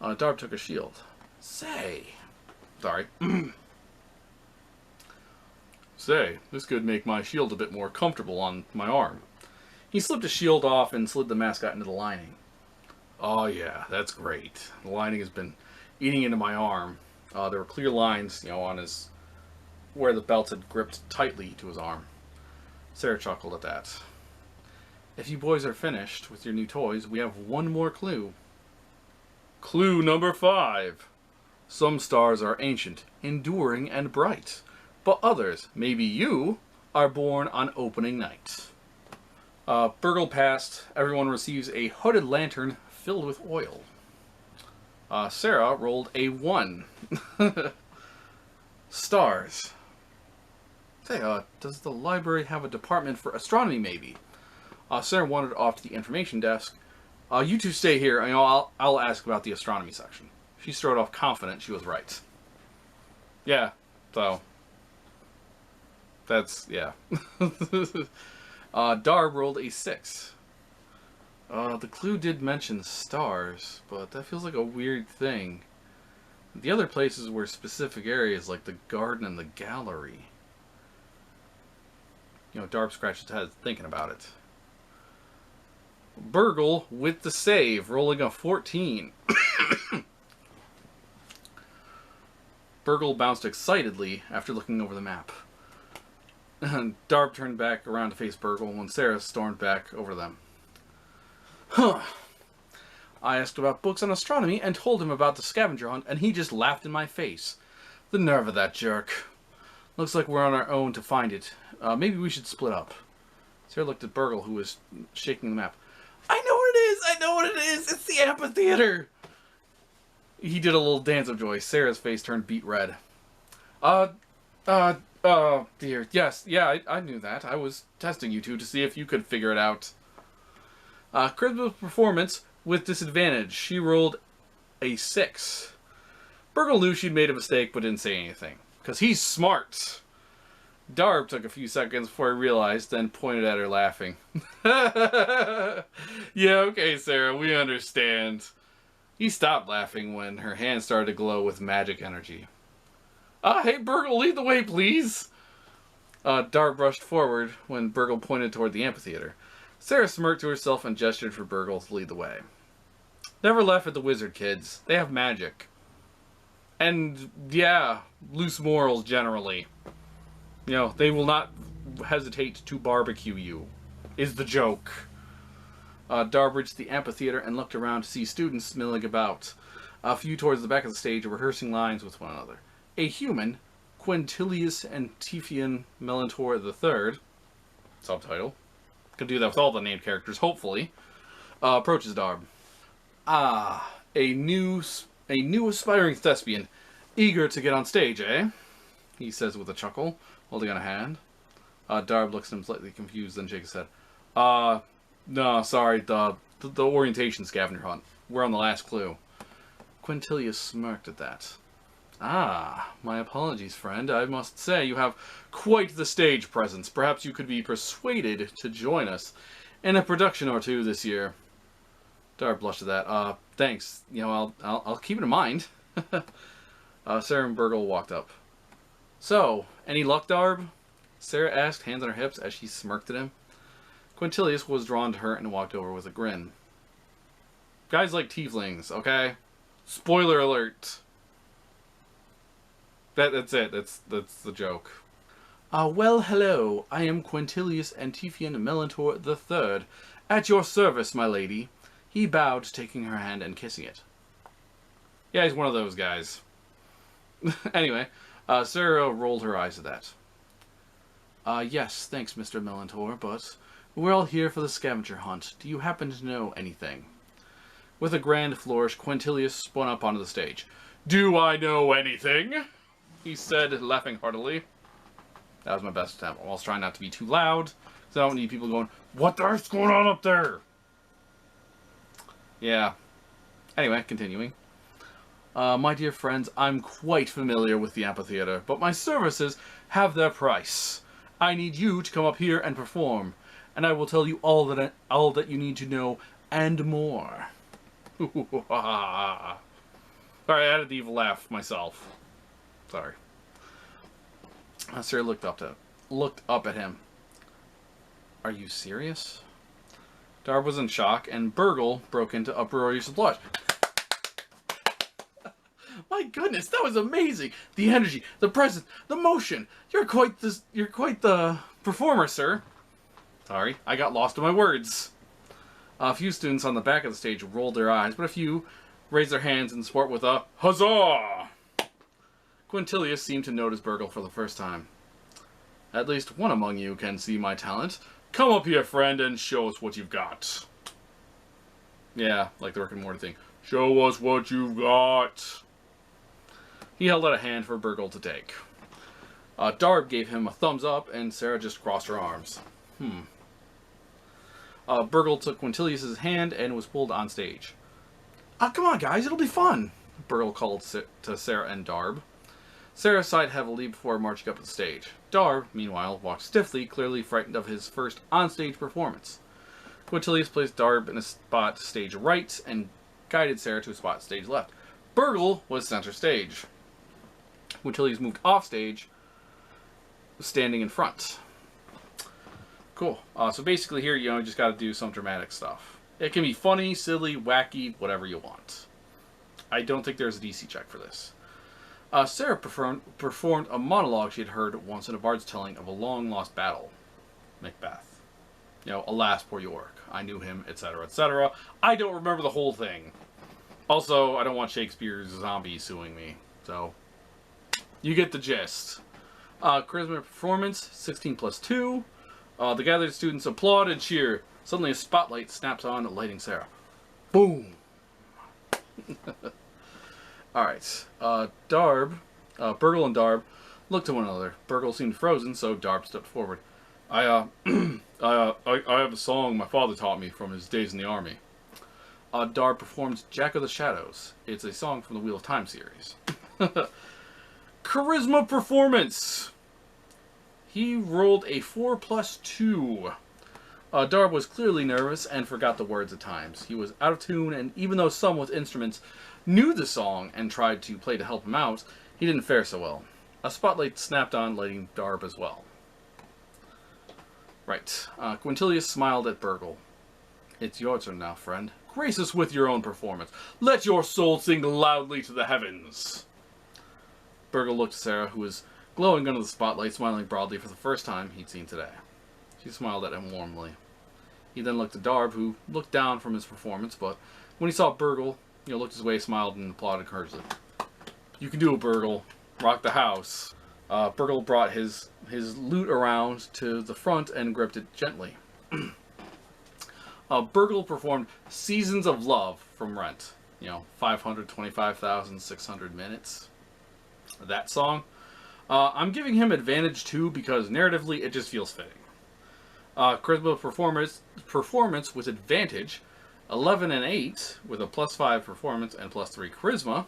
Darb took a shield. Say. Sorry. Say, this could make my shield a bit more comfortable on my arm. He slipped his shield off and slid the mascot into the lining. Oh yeah, that's great. The lining has been eating into my arm. There were clear lines, on his, where the belt had gripped tightly to his arm. Sarah chuckled at that. If you boys are finished with your new toys, we have one more clue. Clue number 5. Some stars are ancient, enduring, and bright, but others, maybe you, are born on opening night. Burgle passed. Everyone receives a hooded lantern filled with oil. Sarah rolled a 1. Stars. Say, does the library have a department for astronomy, maybe? Sarah wandered off to the information desk. You two stay here, and I'll ask about the astronomy section. She strode off confident she was right. Yeah, so... That's, yeah. Darb rolled a 6. The clue did mention stars, but that feels like a weird thing. The other places were specific areas, like the garden and the gallery. Darb scratched his head thinking about it. Burgle with the save, rolling a 14. Burgle bounced excitedly after looking over the map. Darb turned back around to face Burgle when Sarah stormed back over them. Huh. I asked about books on astronomy and told him about the scavenger hunt, and he just laughed in my face. The nerve of that jerk. Looks like we're on our own to find it. Maybe we should split up. Sarah looked at Burgle, who was shaking the map. I know what it is! I know what it is! It's the amphitheater! He did a little dance of joy. Sarah's face turned beet red. Dear. Yes, yeah, I knew that. I was testing you two to see if you could figure it out. Charisma performance with disadvantage. She rolled a 6. Burgle knew she'd made a mistake but didn't say anything. Because he's smart. Darb took a few seconds before he realized, then pointed at her laughing. Yeah, okay, Sarah, we understand. He stopped laughing when her hand started to glow with magic energy. Hey, Burgle, lead the way, please. Darb rushed forward when Burgle pointed toward the amphitheater. Sarah smirked to herself and gestured for Burgle to lead the way. Never laugh at the wizard kids. They have magic. And, yeah, loose morals generally. They will not hesitate to barbecue you, is the joke. Darb reached the amphitheater and looked around to see students milling about. A few towards the back of the stage rehearsing lines with one another. A human, Quintilius Antiphian Melantor III, subtitle, can do that with all the named characters, hopefully, approaches Darb. A new aspiring thespian, eager to get on stage, eh? He says with a chuckle, holding out a hand. Darb looks at him slightly confused, then shakes his head. No, sorry, the orientation scavenger hunt. We're on the last clue. Quintilius smirked at that. My apologies, friend. I must say you have quite the stage presence. Perhaps you could be persuaded to join us in a production or two this year. Darb blushed at that. Thanks. I'll keep it in mind. Sarah and Burgle walked up. So, any luck, Darb? Sarah asked, hands on her hips, as she smirked at him. Quintilius was drawn to her and walked over with a grin. Guys like tieflings, okay? Spoiler alert. That's it. That's the joke. Well, hello. I am Quintilius Antiphian Melantor III. At your service, my lady. He bowed, taking her hand and kissing it. Yeah, he's one of those guys. Anyway, Sarah rolled her eyes at that. Yes, thanks, Mr. Melantor, but we're all here for the scavenger hunt. Do you happen to know anything? With a grand flourish, Quintilius spun up onto the stage. Do I know anything? He said, laughing heartily. That was my best attempt. I was trying not to be too loud, so I don't need people going, what the heck's going on up there? Yeah. Anyway, continuing. My dear friends, I'm quite familiar with the amphitheater, but my services have their price. I need you to come up here and perform, and I will tell you all that you need to know and more. Sorry, I added the evil laugh myself. Sorry. Sarah looked up at him. Are you serious? Darb was in shock, and Burgle broke into uproarious applause. My goodness, that was amazing! The energy, the presence, the motion. You're quite the performer, sir. Sorry, I got lost in my words. A few students on the back of the stage rolled their eyes, but a few raised their hands in support with a huzzah! Quintilius seemed to notice Burgle for the first time. At least one among you can see my talent. Come up here, friend, and show us what you've got. Yeah, like the Rick and Morty thing. Show us what you've got. He held out a hand for Burgle to take. Darb gave him a thumbs up, and Sarah just crossed her arms. Burgle took Quintilius' hand and was pulled on stage. Come on, guys, it'll be fun, Burgle called to Sarah and Darb. Sarah sighed heavily before marching up the stage. Darb, meanwhile, walked stiffly, clearly frightened of his first on-stage performance. Quintilius placed Darb in a spot stage right and guided Sarah to a spot stage left. Burgle was center stage. Quintilius moved off stage, standing in front. Cool. So basically here, you just got to do some dramatic stuff. It can be funny, silly, wacky, whatever you want. I don't think there's a DC check for this. Sarah performed a monologue she had heard once in a bard's telling of a long-lost battle. Macbeth. Alas, poor York. I knew him, etc., etc. I don't remember the whole thing. Also, I don't want Shakespeare's zombie suing me. So, you get the gist. Charisma performance, 16 plus 2. The gathered students applaud and cheer. Suddenly a spotlight snaps on, lighting Sarah. Boom! Alright. Burgle and Darb looked at one another. Burgle seemed frozen, so Darb stepped forward. I have a song my father taught me from his days in the army. Darb performed Jack of the Shadows. It's a song from the Wheel of Time series. Charisma performance! He rolled a 4 plus 2. Darb was clearly nervous and forgot the words at times. He was out of tune, and even though some with instruments knew the song and tried to play to help him out, he didn't fare so well. A spotlight snapped on, lighting Darb as well. Right. Quintilius smiled at Burgle. It's your turn now, friend. Grace us with your own performance. Let your soul sing loudly to the heavens. Burgle looked at Sarah, who was glowing under the spotlight, smiling broadly for the first time he'd seen today. She smiled at him warmly. He then looked at Darb, who looked down from his performance, but when he saw Burgle, looked his way, smiled, and applauded encouragingly. You can do it, Burgle. Rock the house. Burgle brought his lute around to the front and gripped it gently. Burgle performed Seasons of Love from Rent. 525,600 minutes. That song. I'm giving him advantage too because narratively it just feels fitting. Charisma performance with advantage. 11 and 8 with a +5 performance and +3 charisma.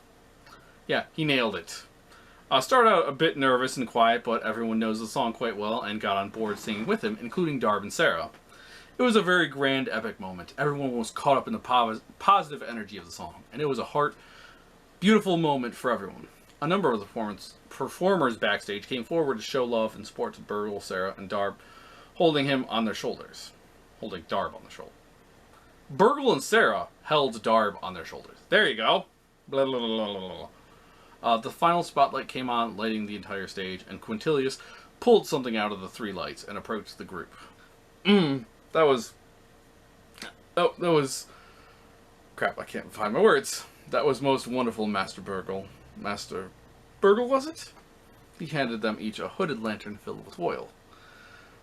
Yeah, he nailed it. Started out a bit nervous and quiet, but everyone knows the song quite well and got on board singing with him, including Darb and Sarah. It was a very grand, epic moment. Everyone was caught up in the positive energy of the song, and it was a beautiful moment for everyone. A number of the performers backstage came forward to show love and support to Burgle, Sarah, and Darb, holding Darb on their shoulder. Burgle and Sarah held Darb on their shoulders. There you go. Blah, blah, blah, blah, blah. The final spotlight came on, lighting the entire stage, and Quintilius pulled something out of the 3 lights and approached the group. That was... Crap, I can't find my words. That was most wonderful, Master Burgle. Master Burgle, was it? He handed them each a hooded lantern filled with oil.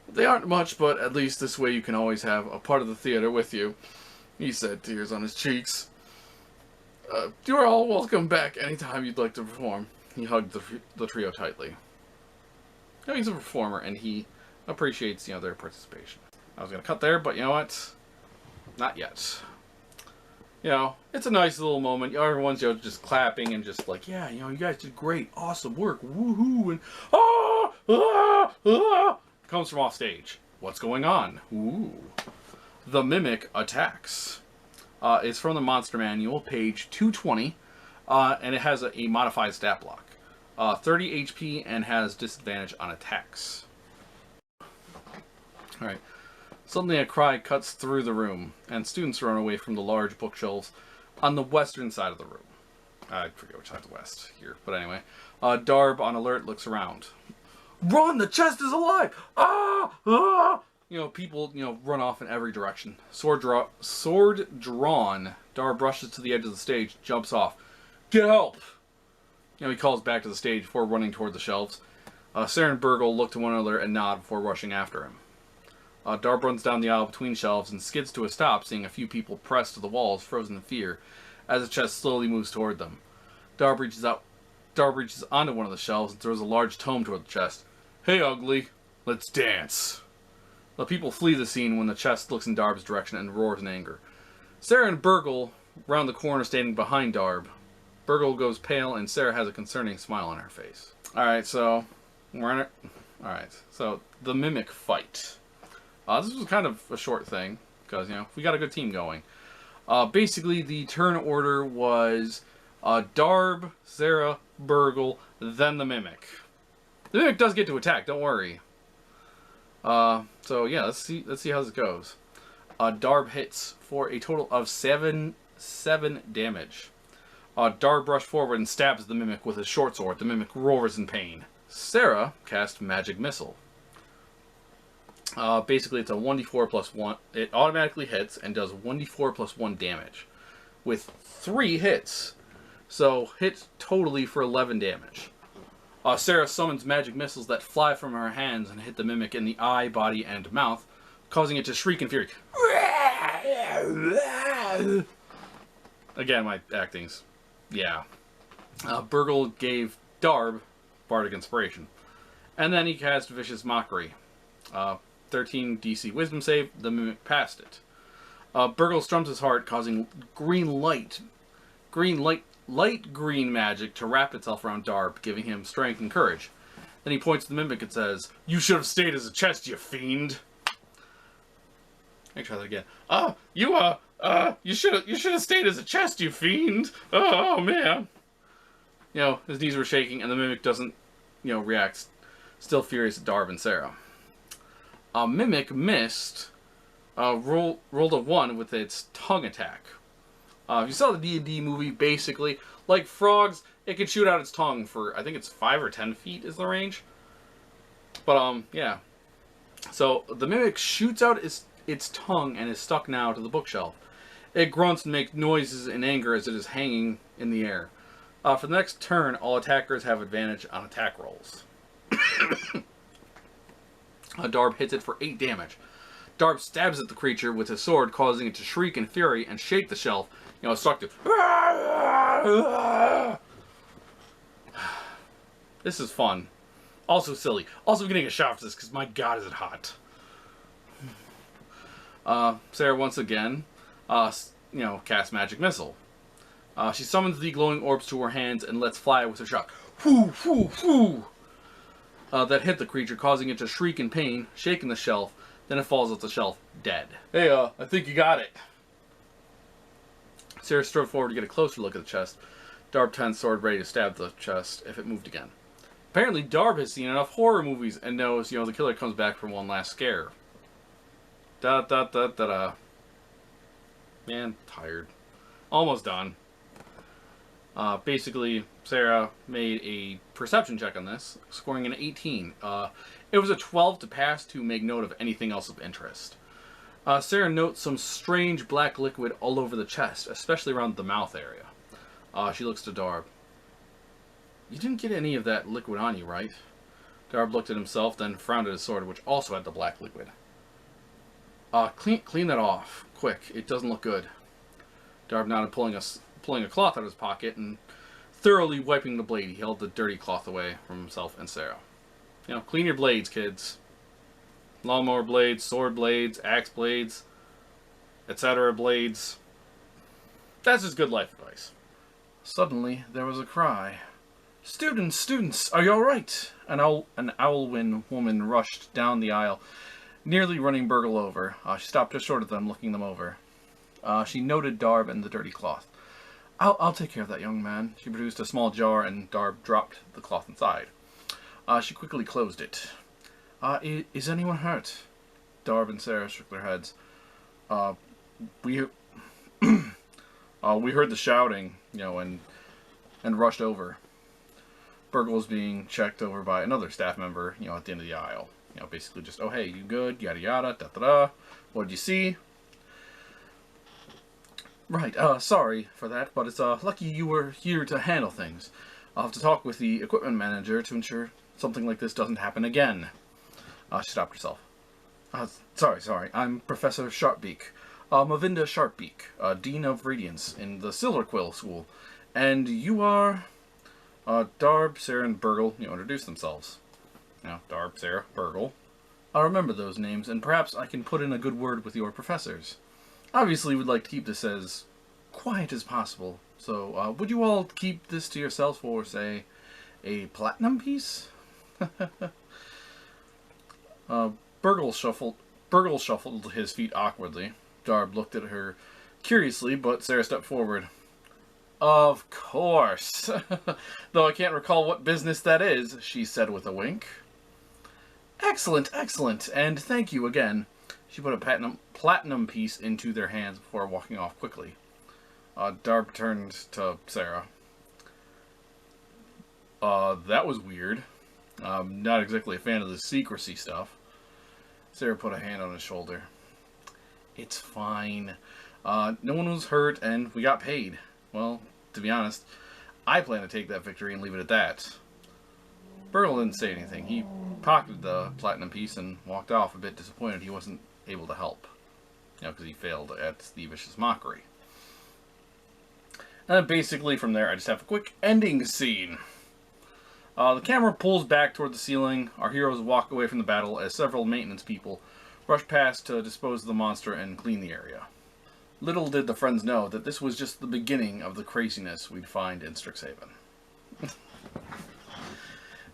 They aren't much, but at least this way you can always have a part of the theater with you, he said, tears on his cheeks. You are all welcome back anytime you'd like to perform. He hugged the trio tightly. He's a performer, and he appreciates, their participation. I was going to cut there, but you know what? Not yet. You know, it's a nice little moment. Everyone's, you know, just clapping and just like, yeah, you know, you guys did great, awesome work, woohoo, and comes from off stage. What's going on? Ooh. The Mimic attacks. It's from the Monster Manual, page 220, and it has a modified stat block. 30 HP and has disadvantage on attacks. Alright. Suddenly a cry cuts through the room, and students run away from the large bookshelves on the western side of the room. I forget which side the west here, but anyway. Darb, on alert, looks around. Run! The chest is alive! Ah! Ah! You know, people, you know, run off in every direction. Sword drawn, Darb rushes to the edge of the stage, jumps off. Get help! You know, he calls back to the stage before running toward the shelves. Sarah and Burgle look to one another and nod before rushing after him. Darb runs down the aisle between shelves and skids to a stop, seeing a few people pressed to the walls, frozen in fear, as the chest slowly moves toward them. Darb reaches onto one of the shelves and throws a large tome toward the chest. Hey, ugly, let's dance. The people flee the scene when the chest looks in Darb's direction and roars in anger. Sarah and Burgle round the corner, standing behind Darb. Burgle goes pale, and Sarah has a concerning smile on her face. Alright, so we're in it. Alright, so the Mimic fight. This was kind of a short thing, because, you know, we got a good team going. Basically, the turn order was Darb, Sarah, Burgle, then the Mimic. The Mimic does get to attack, don't worry. So yeah, let's see how this goes. Darb hits for a total of 7 damage. Darb rushed forward and stabs the Mimic with his short sword. The Mimic roars in pain. Sarah cast Magic Missile. Basically, it's a 1d4 plus 1. It automatically hits and does 1d4 plus 1 damage. With 3 hits. So, hits totally for 11 damage. Sarah summons magic missiles that fly from her hands and hit the Mimic in the eye, body, and mouth, causing it to shriek in fury. Again, my acting's... yeah. Burgle gave Darb Bardic Inspiration. And then he cast Vicious Mockery. 13 DC Wisdom save, the Mimic passed it. Burgle strums his heart, causing light green magic to wrap itself around Darb, giving him strength and courage. Then he points to the Mimic and says, "You should have stayed as a chest, you fiend." Let me try that again. You should have stayed as a chest, you fiend. Oh man. You know, his knees were shaking, and the Mimic doesn't, you know, react. Still furious at Darb and Sarah. Mimic missed. Rolled a 1 with its tongue attack. If you saw the D&D movie, basically, like frogs, it can shoot out its tongue for, I think it's 5 or 10 feet is the range. But, yeah. So, the Mimic shoots out its tongue and is stuck now to the bookshelf. It grunts and makes noises in anger as it is hanging in the air. For the next turn, all attackers have advantage on attack rolls. Darb hits it for 8 damage. Darb stabs at the creature with his sword, causing it to shriek in fury and shake the shelf. You know, stuck to... This is fun. Also silly. Also getting a shot for this, because my god is it hot. Sarah once again, you know, casts Magic Missile. She summons the glowing orbs to her hands and lets fly with her shot. Whoo, whoo, whoo! That hit the creature, causing it to shriek in pain, shaking the shelf. Then it falls off the shelf, dead. Hey, I think you got it. Sarah strode forward to get a closer look at the chest. Darb tensed sword ready to stab the chest if it moved again. Apparently, Darb has seen enough horror movies and knows, you know, the killer comes back for one last scare. Da-da-da-da-da. Man, tired. Almost done. Basically, Sarah made a perception check on this, scoring an 18. It was a 12 to pass to make note of anything else of interest. Sarah notes some strange black liquid all over the chest, especially around the mouth area. She looks to Darb. "You didn't get any of that liquid on you, right?" Darb looked at himself, then frowned at his sword, which also had the black liquid. Clean that off, quick. It doesn't look good." Darb nodded, pulling a cloth out of his pocket and thoroughly wiping the blade. He held the dirty cloth away from himself and Sarah. You know, clean your blades, kids. Lawnmower blades, sword blades, axe blades, etc. blades. That's just good life advice. Suddenly, there was a cry. Students, students, are you alright? An Owlwyn woman rushed down the aisle, nearly running Burgle over. She stopped just short of them, looking them over. She noted Darb and the dirty cloth. I'll take care of that, young man. She produced a small jar, and Darb dropped the cloth inside. She quickly closed it. Is anyone hurt? Darb and Sarah shook their heads. We we heard the shouting, and rushed over. Burgle was being checked over by another staff member, at the end of the aisle. Basically just, oh, hey, you good? Yada yada, da da da. What'd you see? Right, sorry for that, but it's lucky you were here to handle things. I'll have to talk with the equipment manager to ensure something like this doesn't happen again. She stopped herself. Sorry, I'm Professor Sharpbeak. Mavinda Sharpbeak, Dean of Radiance in the Silverquill School. And you are... Darb, Sarah, and Burgle, introduce themselves. Darb, Sarah, Burgle. I'll remember those names, and perhaps I can put in a good word with your professors. Obviously, we'd like to keep this as quiet as possible, so would you all keep this to yourselves for, say, a platinum piece? Burgle shuffled his feet awkwardly. Darb looked at her curiously, but Sarah stepped forward. Of course. Though I can't recall what business that is, she said with a wink. Excellent, excellent, and thank you again. She put a platinum piece into their hands before walking off quickly. Darb turned to Sarah. That was weird. Not exactly a fan of the secrecy stuff. Sarah put a hand on his shoulder. It's fine. No one was hurt, and we got paid. Well, to be honest, I plan to take that victory and leave it at that. Burgle didn't say anything. He pocketed the platinum piece and walked off, a bit disappointed he wasn't able to help. Because he failed at the vicious mockery. And then basically from there, I just have a quick ending scene. The camera pulls back toward the ceiling. Our heroes walk away from the battle as several maintenance people rush past to dispose of the monster and clean the area. Little did the friends know that this was just the beginning of the craziness we'd find in Strixhaven.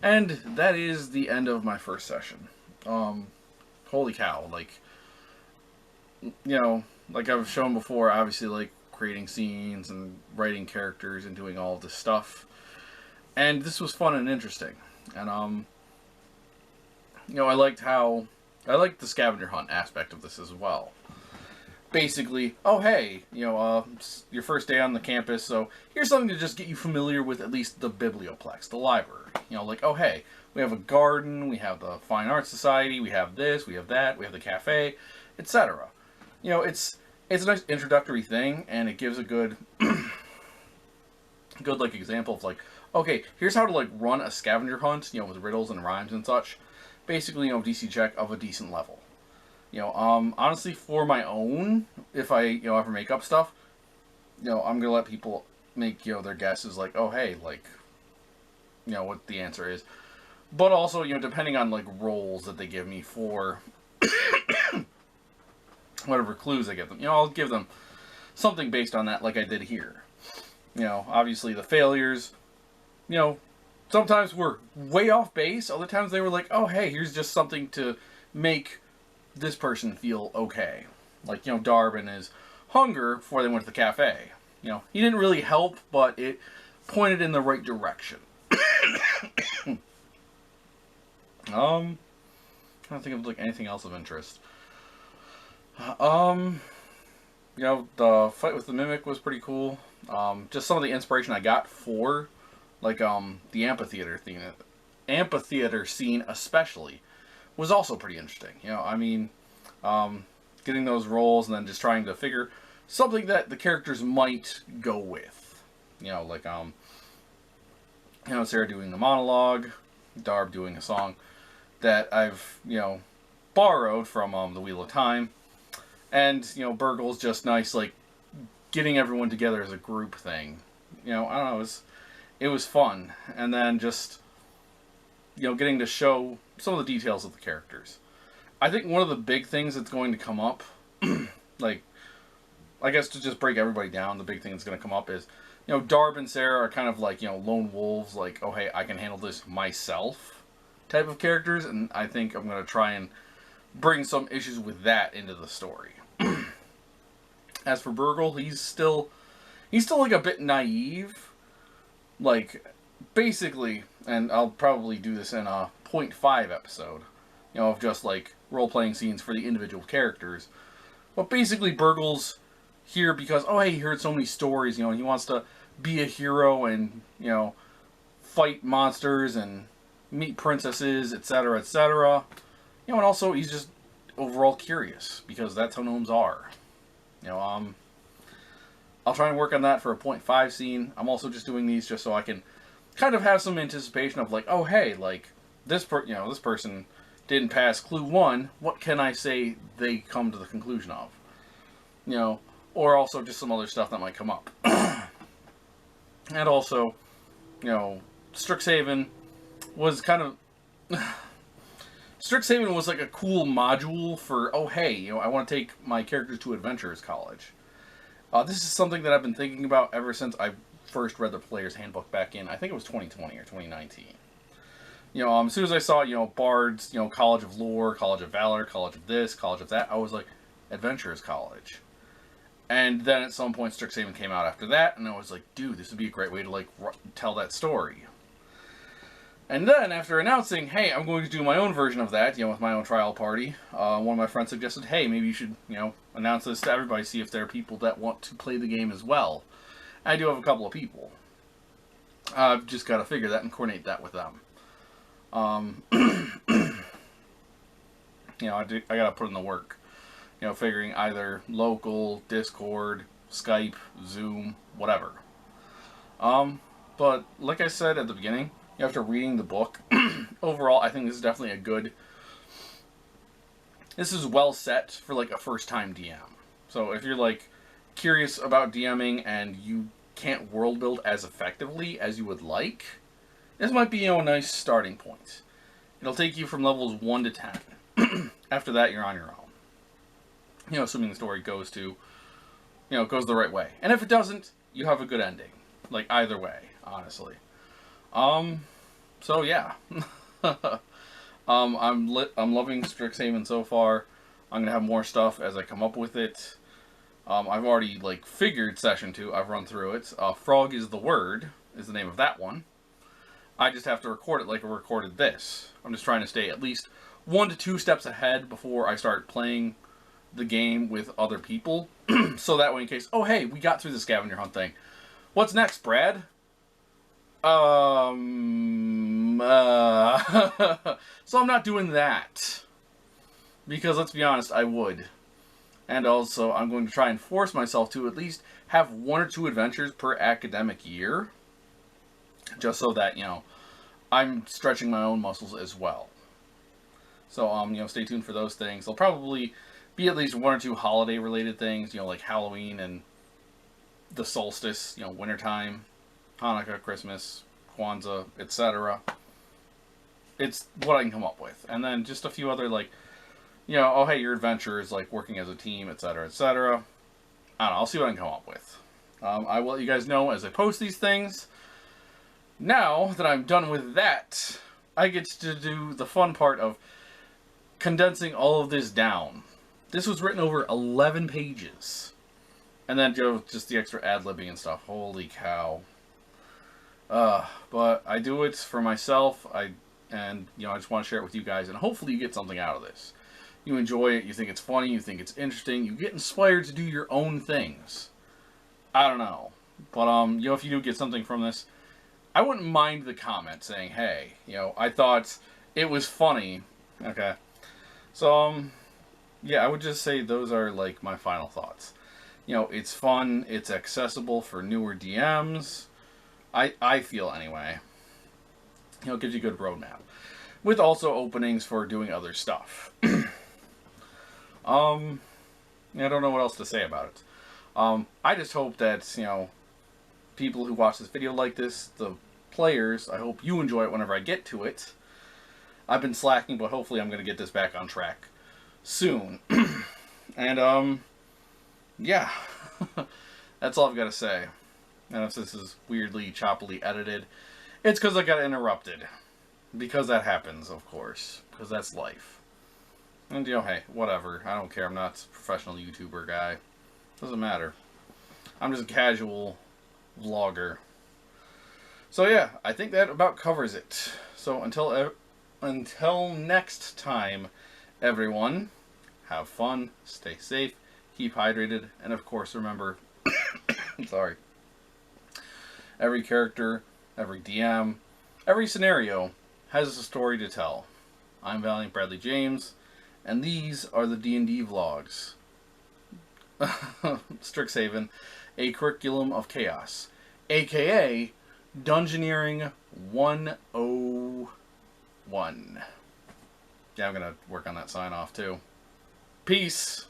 And that is the end of my first session. Holy cow, like I've shown before, obviously, creating scenes and writing characters and doing all this stuff. And this was fun and interesting. And, I liked the scavenger hunt aspect of this as well. Basically, oh hey, your first day on the campus, so here's something to just get you familiar with at least the biblioplex, the library. Oh hey, we have a garden, we have the Fine Arts Society, we have this, we have that, we have the cafe, etc. It's a nice introductory thing, and it gives a good, example of okay, here's how to run a scavenger hunt, with riddles and rhymes and such. Basically, DC check of a decent level. Honestly, for my own, if I, ever make up stuff, I'm gonna let people make, their guesses, oh, hey, what the answer is. But also, depending on, roles that they give me for whatever clues I give them, I'll give them something based on that, like I did here. Obviously the failures, sometimes were way off base, other times they were oh, hey, here's just something to make this person feel okay. Darb and his hunger before they went to the cafe. He didn't really help, but it pointed in the right direction. I don't think of anything else of interest. The fight with the Mimic was pretty cool. Just some of the inspiration I got for, the amphitheater scene especially, was also pretty interesting. Getting those roles and then just trying to figure something that the characters might go with. Sarah doing a monologue, Darb doing a song that I've, borrowed from the Wheel of Time. And, Burgle's just nice, getting everyone together as a group thing. I don't know, it was fun. And then just, getting to show some of the details of the characters. I think one of the big things that's going to come up, I guess to just break everybody down, the big thing that's going to come up is, Darb and Sarah are kind of like, lone wolves, like, oh, hey, I can handle this myself type of characters, and I think I'm going to try and bring some issues with that into the story. As for Burgle, he's still like a bit naive, like, basically, and I'll probably do this in a 0.5 episode, of just, like, role-playing scenes for the individual characters. But basically, Burgle's here because, oh, hey, he heard so many stories, he wants to be a hero and, fight monsters and meet princesses, etc., etc. And also, he's just overall curious, because that's how gnomes are. I'll try and work on that for a 0.5 scene. I'm also just doing these just so I can kind of have some anticipation of, like, oh, hey, like, this person didn't pass clue 1, what can I say they come to the conclusion of? Or also just some other stuff that might come up. And also, Strixhaven was kind of... Strixhaven was like a cool module for, oh, hey, I want to take my characters to Adventurers College. This is something that I've been thinking about ever since I first read the Player's Handbook back in, I think it was 2020 or 2019. As soon as I saw, Bards, College of Lore, College of Valor, College of this, College of that, I was like, Adventurers College. And then at some point, Strixhaven came out after that, and I was like, dude, this would be a great way to, like, tell that story. And then, after announcing, hey, I'm going to do my own version of that, with my own trial party, one of my friends suggested, hey, maybe you should, announce this to everybody, see if there are people that want to play the game as well. I do have a couple of people. I've just got to figure that and coordinate that with them. I got to put in the work. Figuring either local, Discord, Skype, Zoom, whatever. But like I said at the beginning, after reading the book, overall, I think this is definitely a good... This is well set for, like, a first-time DM. So if you're, like, curious about DMing and you can't world build as effectively as you would like, this might be, a nice starting point. It'll take you from levels 1 to 10. After that, you're on your own. Assuming the story goes to, goes the right way. And if it doesn't, you have a good ending. Like, either way, honestly. So yeah. I'm loving Strixhaven so far. I'm gonna have more stuff as I come up with it. I've already, like, figured session 2. I've run through it. Frog is the Word is the name of that one. I just have to record it like I recorded this. I'm just trying to stay at least 1 to 2 steps ahead before I start playing the game with other people. So that way, in case, oh, hey, we got through the scavenger hunt thing. What's next, Brad? So I'm not doing that. Because, let's be honest, I would. And also, I'm going to try and force myself to at least have 1 or 2 adventures per academic year. Just so that, I'm stretching my own muscles as well. So, stay tuned for those things. There'll probably be at least 1 or 2 holiday-related things, like Halloween and the solstice, wintertime, Hanukkah, Christmas, Kwanzaa, etc. It's what I can come up with. And then just a few other, like, oh, hey, your adventure is, like, working as a team, etc., etc. I don't know, I'll see what I can come up with. I will let you guys know as I post these things. Now that I'm done with that, I get to do the fun part of condensing all of this down. This was written over 11 pages. And then just the extra ad-libbing and stuff. Holy cow. But I do it for myself. I just want to share it with you guys. And hopefully you get something out of this. You enjoy it. You think it's funny. You think it's interesting. You get inspired to do your own things. I don't know. But, if you do get something from this, I wouldn't mind the comment saying, hey, I thought it was funny. Okay. So, yeah, I would just say those are, like, my final thoughts. It's fun, it's accessible for newer DMs. I feel, anyway. It gives you a good roadmap. With also openings for doing other stuff. I don't know what else to say about it. I just hope that, people who watch this video like this, the players, I hope you enjoy it whenever I get to it. I've been slacking, but hopefully I'm going to get this back on track soon. And, yeah. That's all I've got to say. And if this is weirdly, choppily edited, it's because I got interrupted. Because that happens, of course. Because that's life. And, you know, hey, whatever. I don't care. I'm not a professional YouTuber guy. Doesn't matter. I'm just a casual vlogger. So, yeah, I think that about covers it. So, until next time, everyone, have fun, stay safe, keep hydrated, and, of course, remember, sorry, every character, every DM, every scenario has a story to tell. I'm Valiant Bradley James, and these are the D&D vlogs. Strixhaven, a curriculum of chaos, aka Dungeoneering 101. Yeah, I'm gonna work on that sign off too. Peace!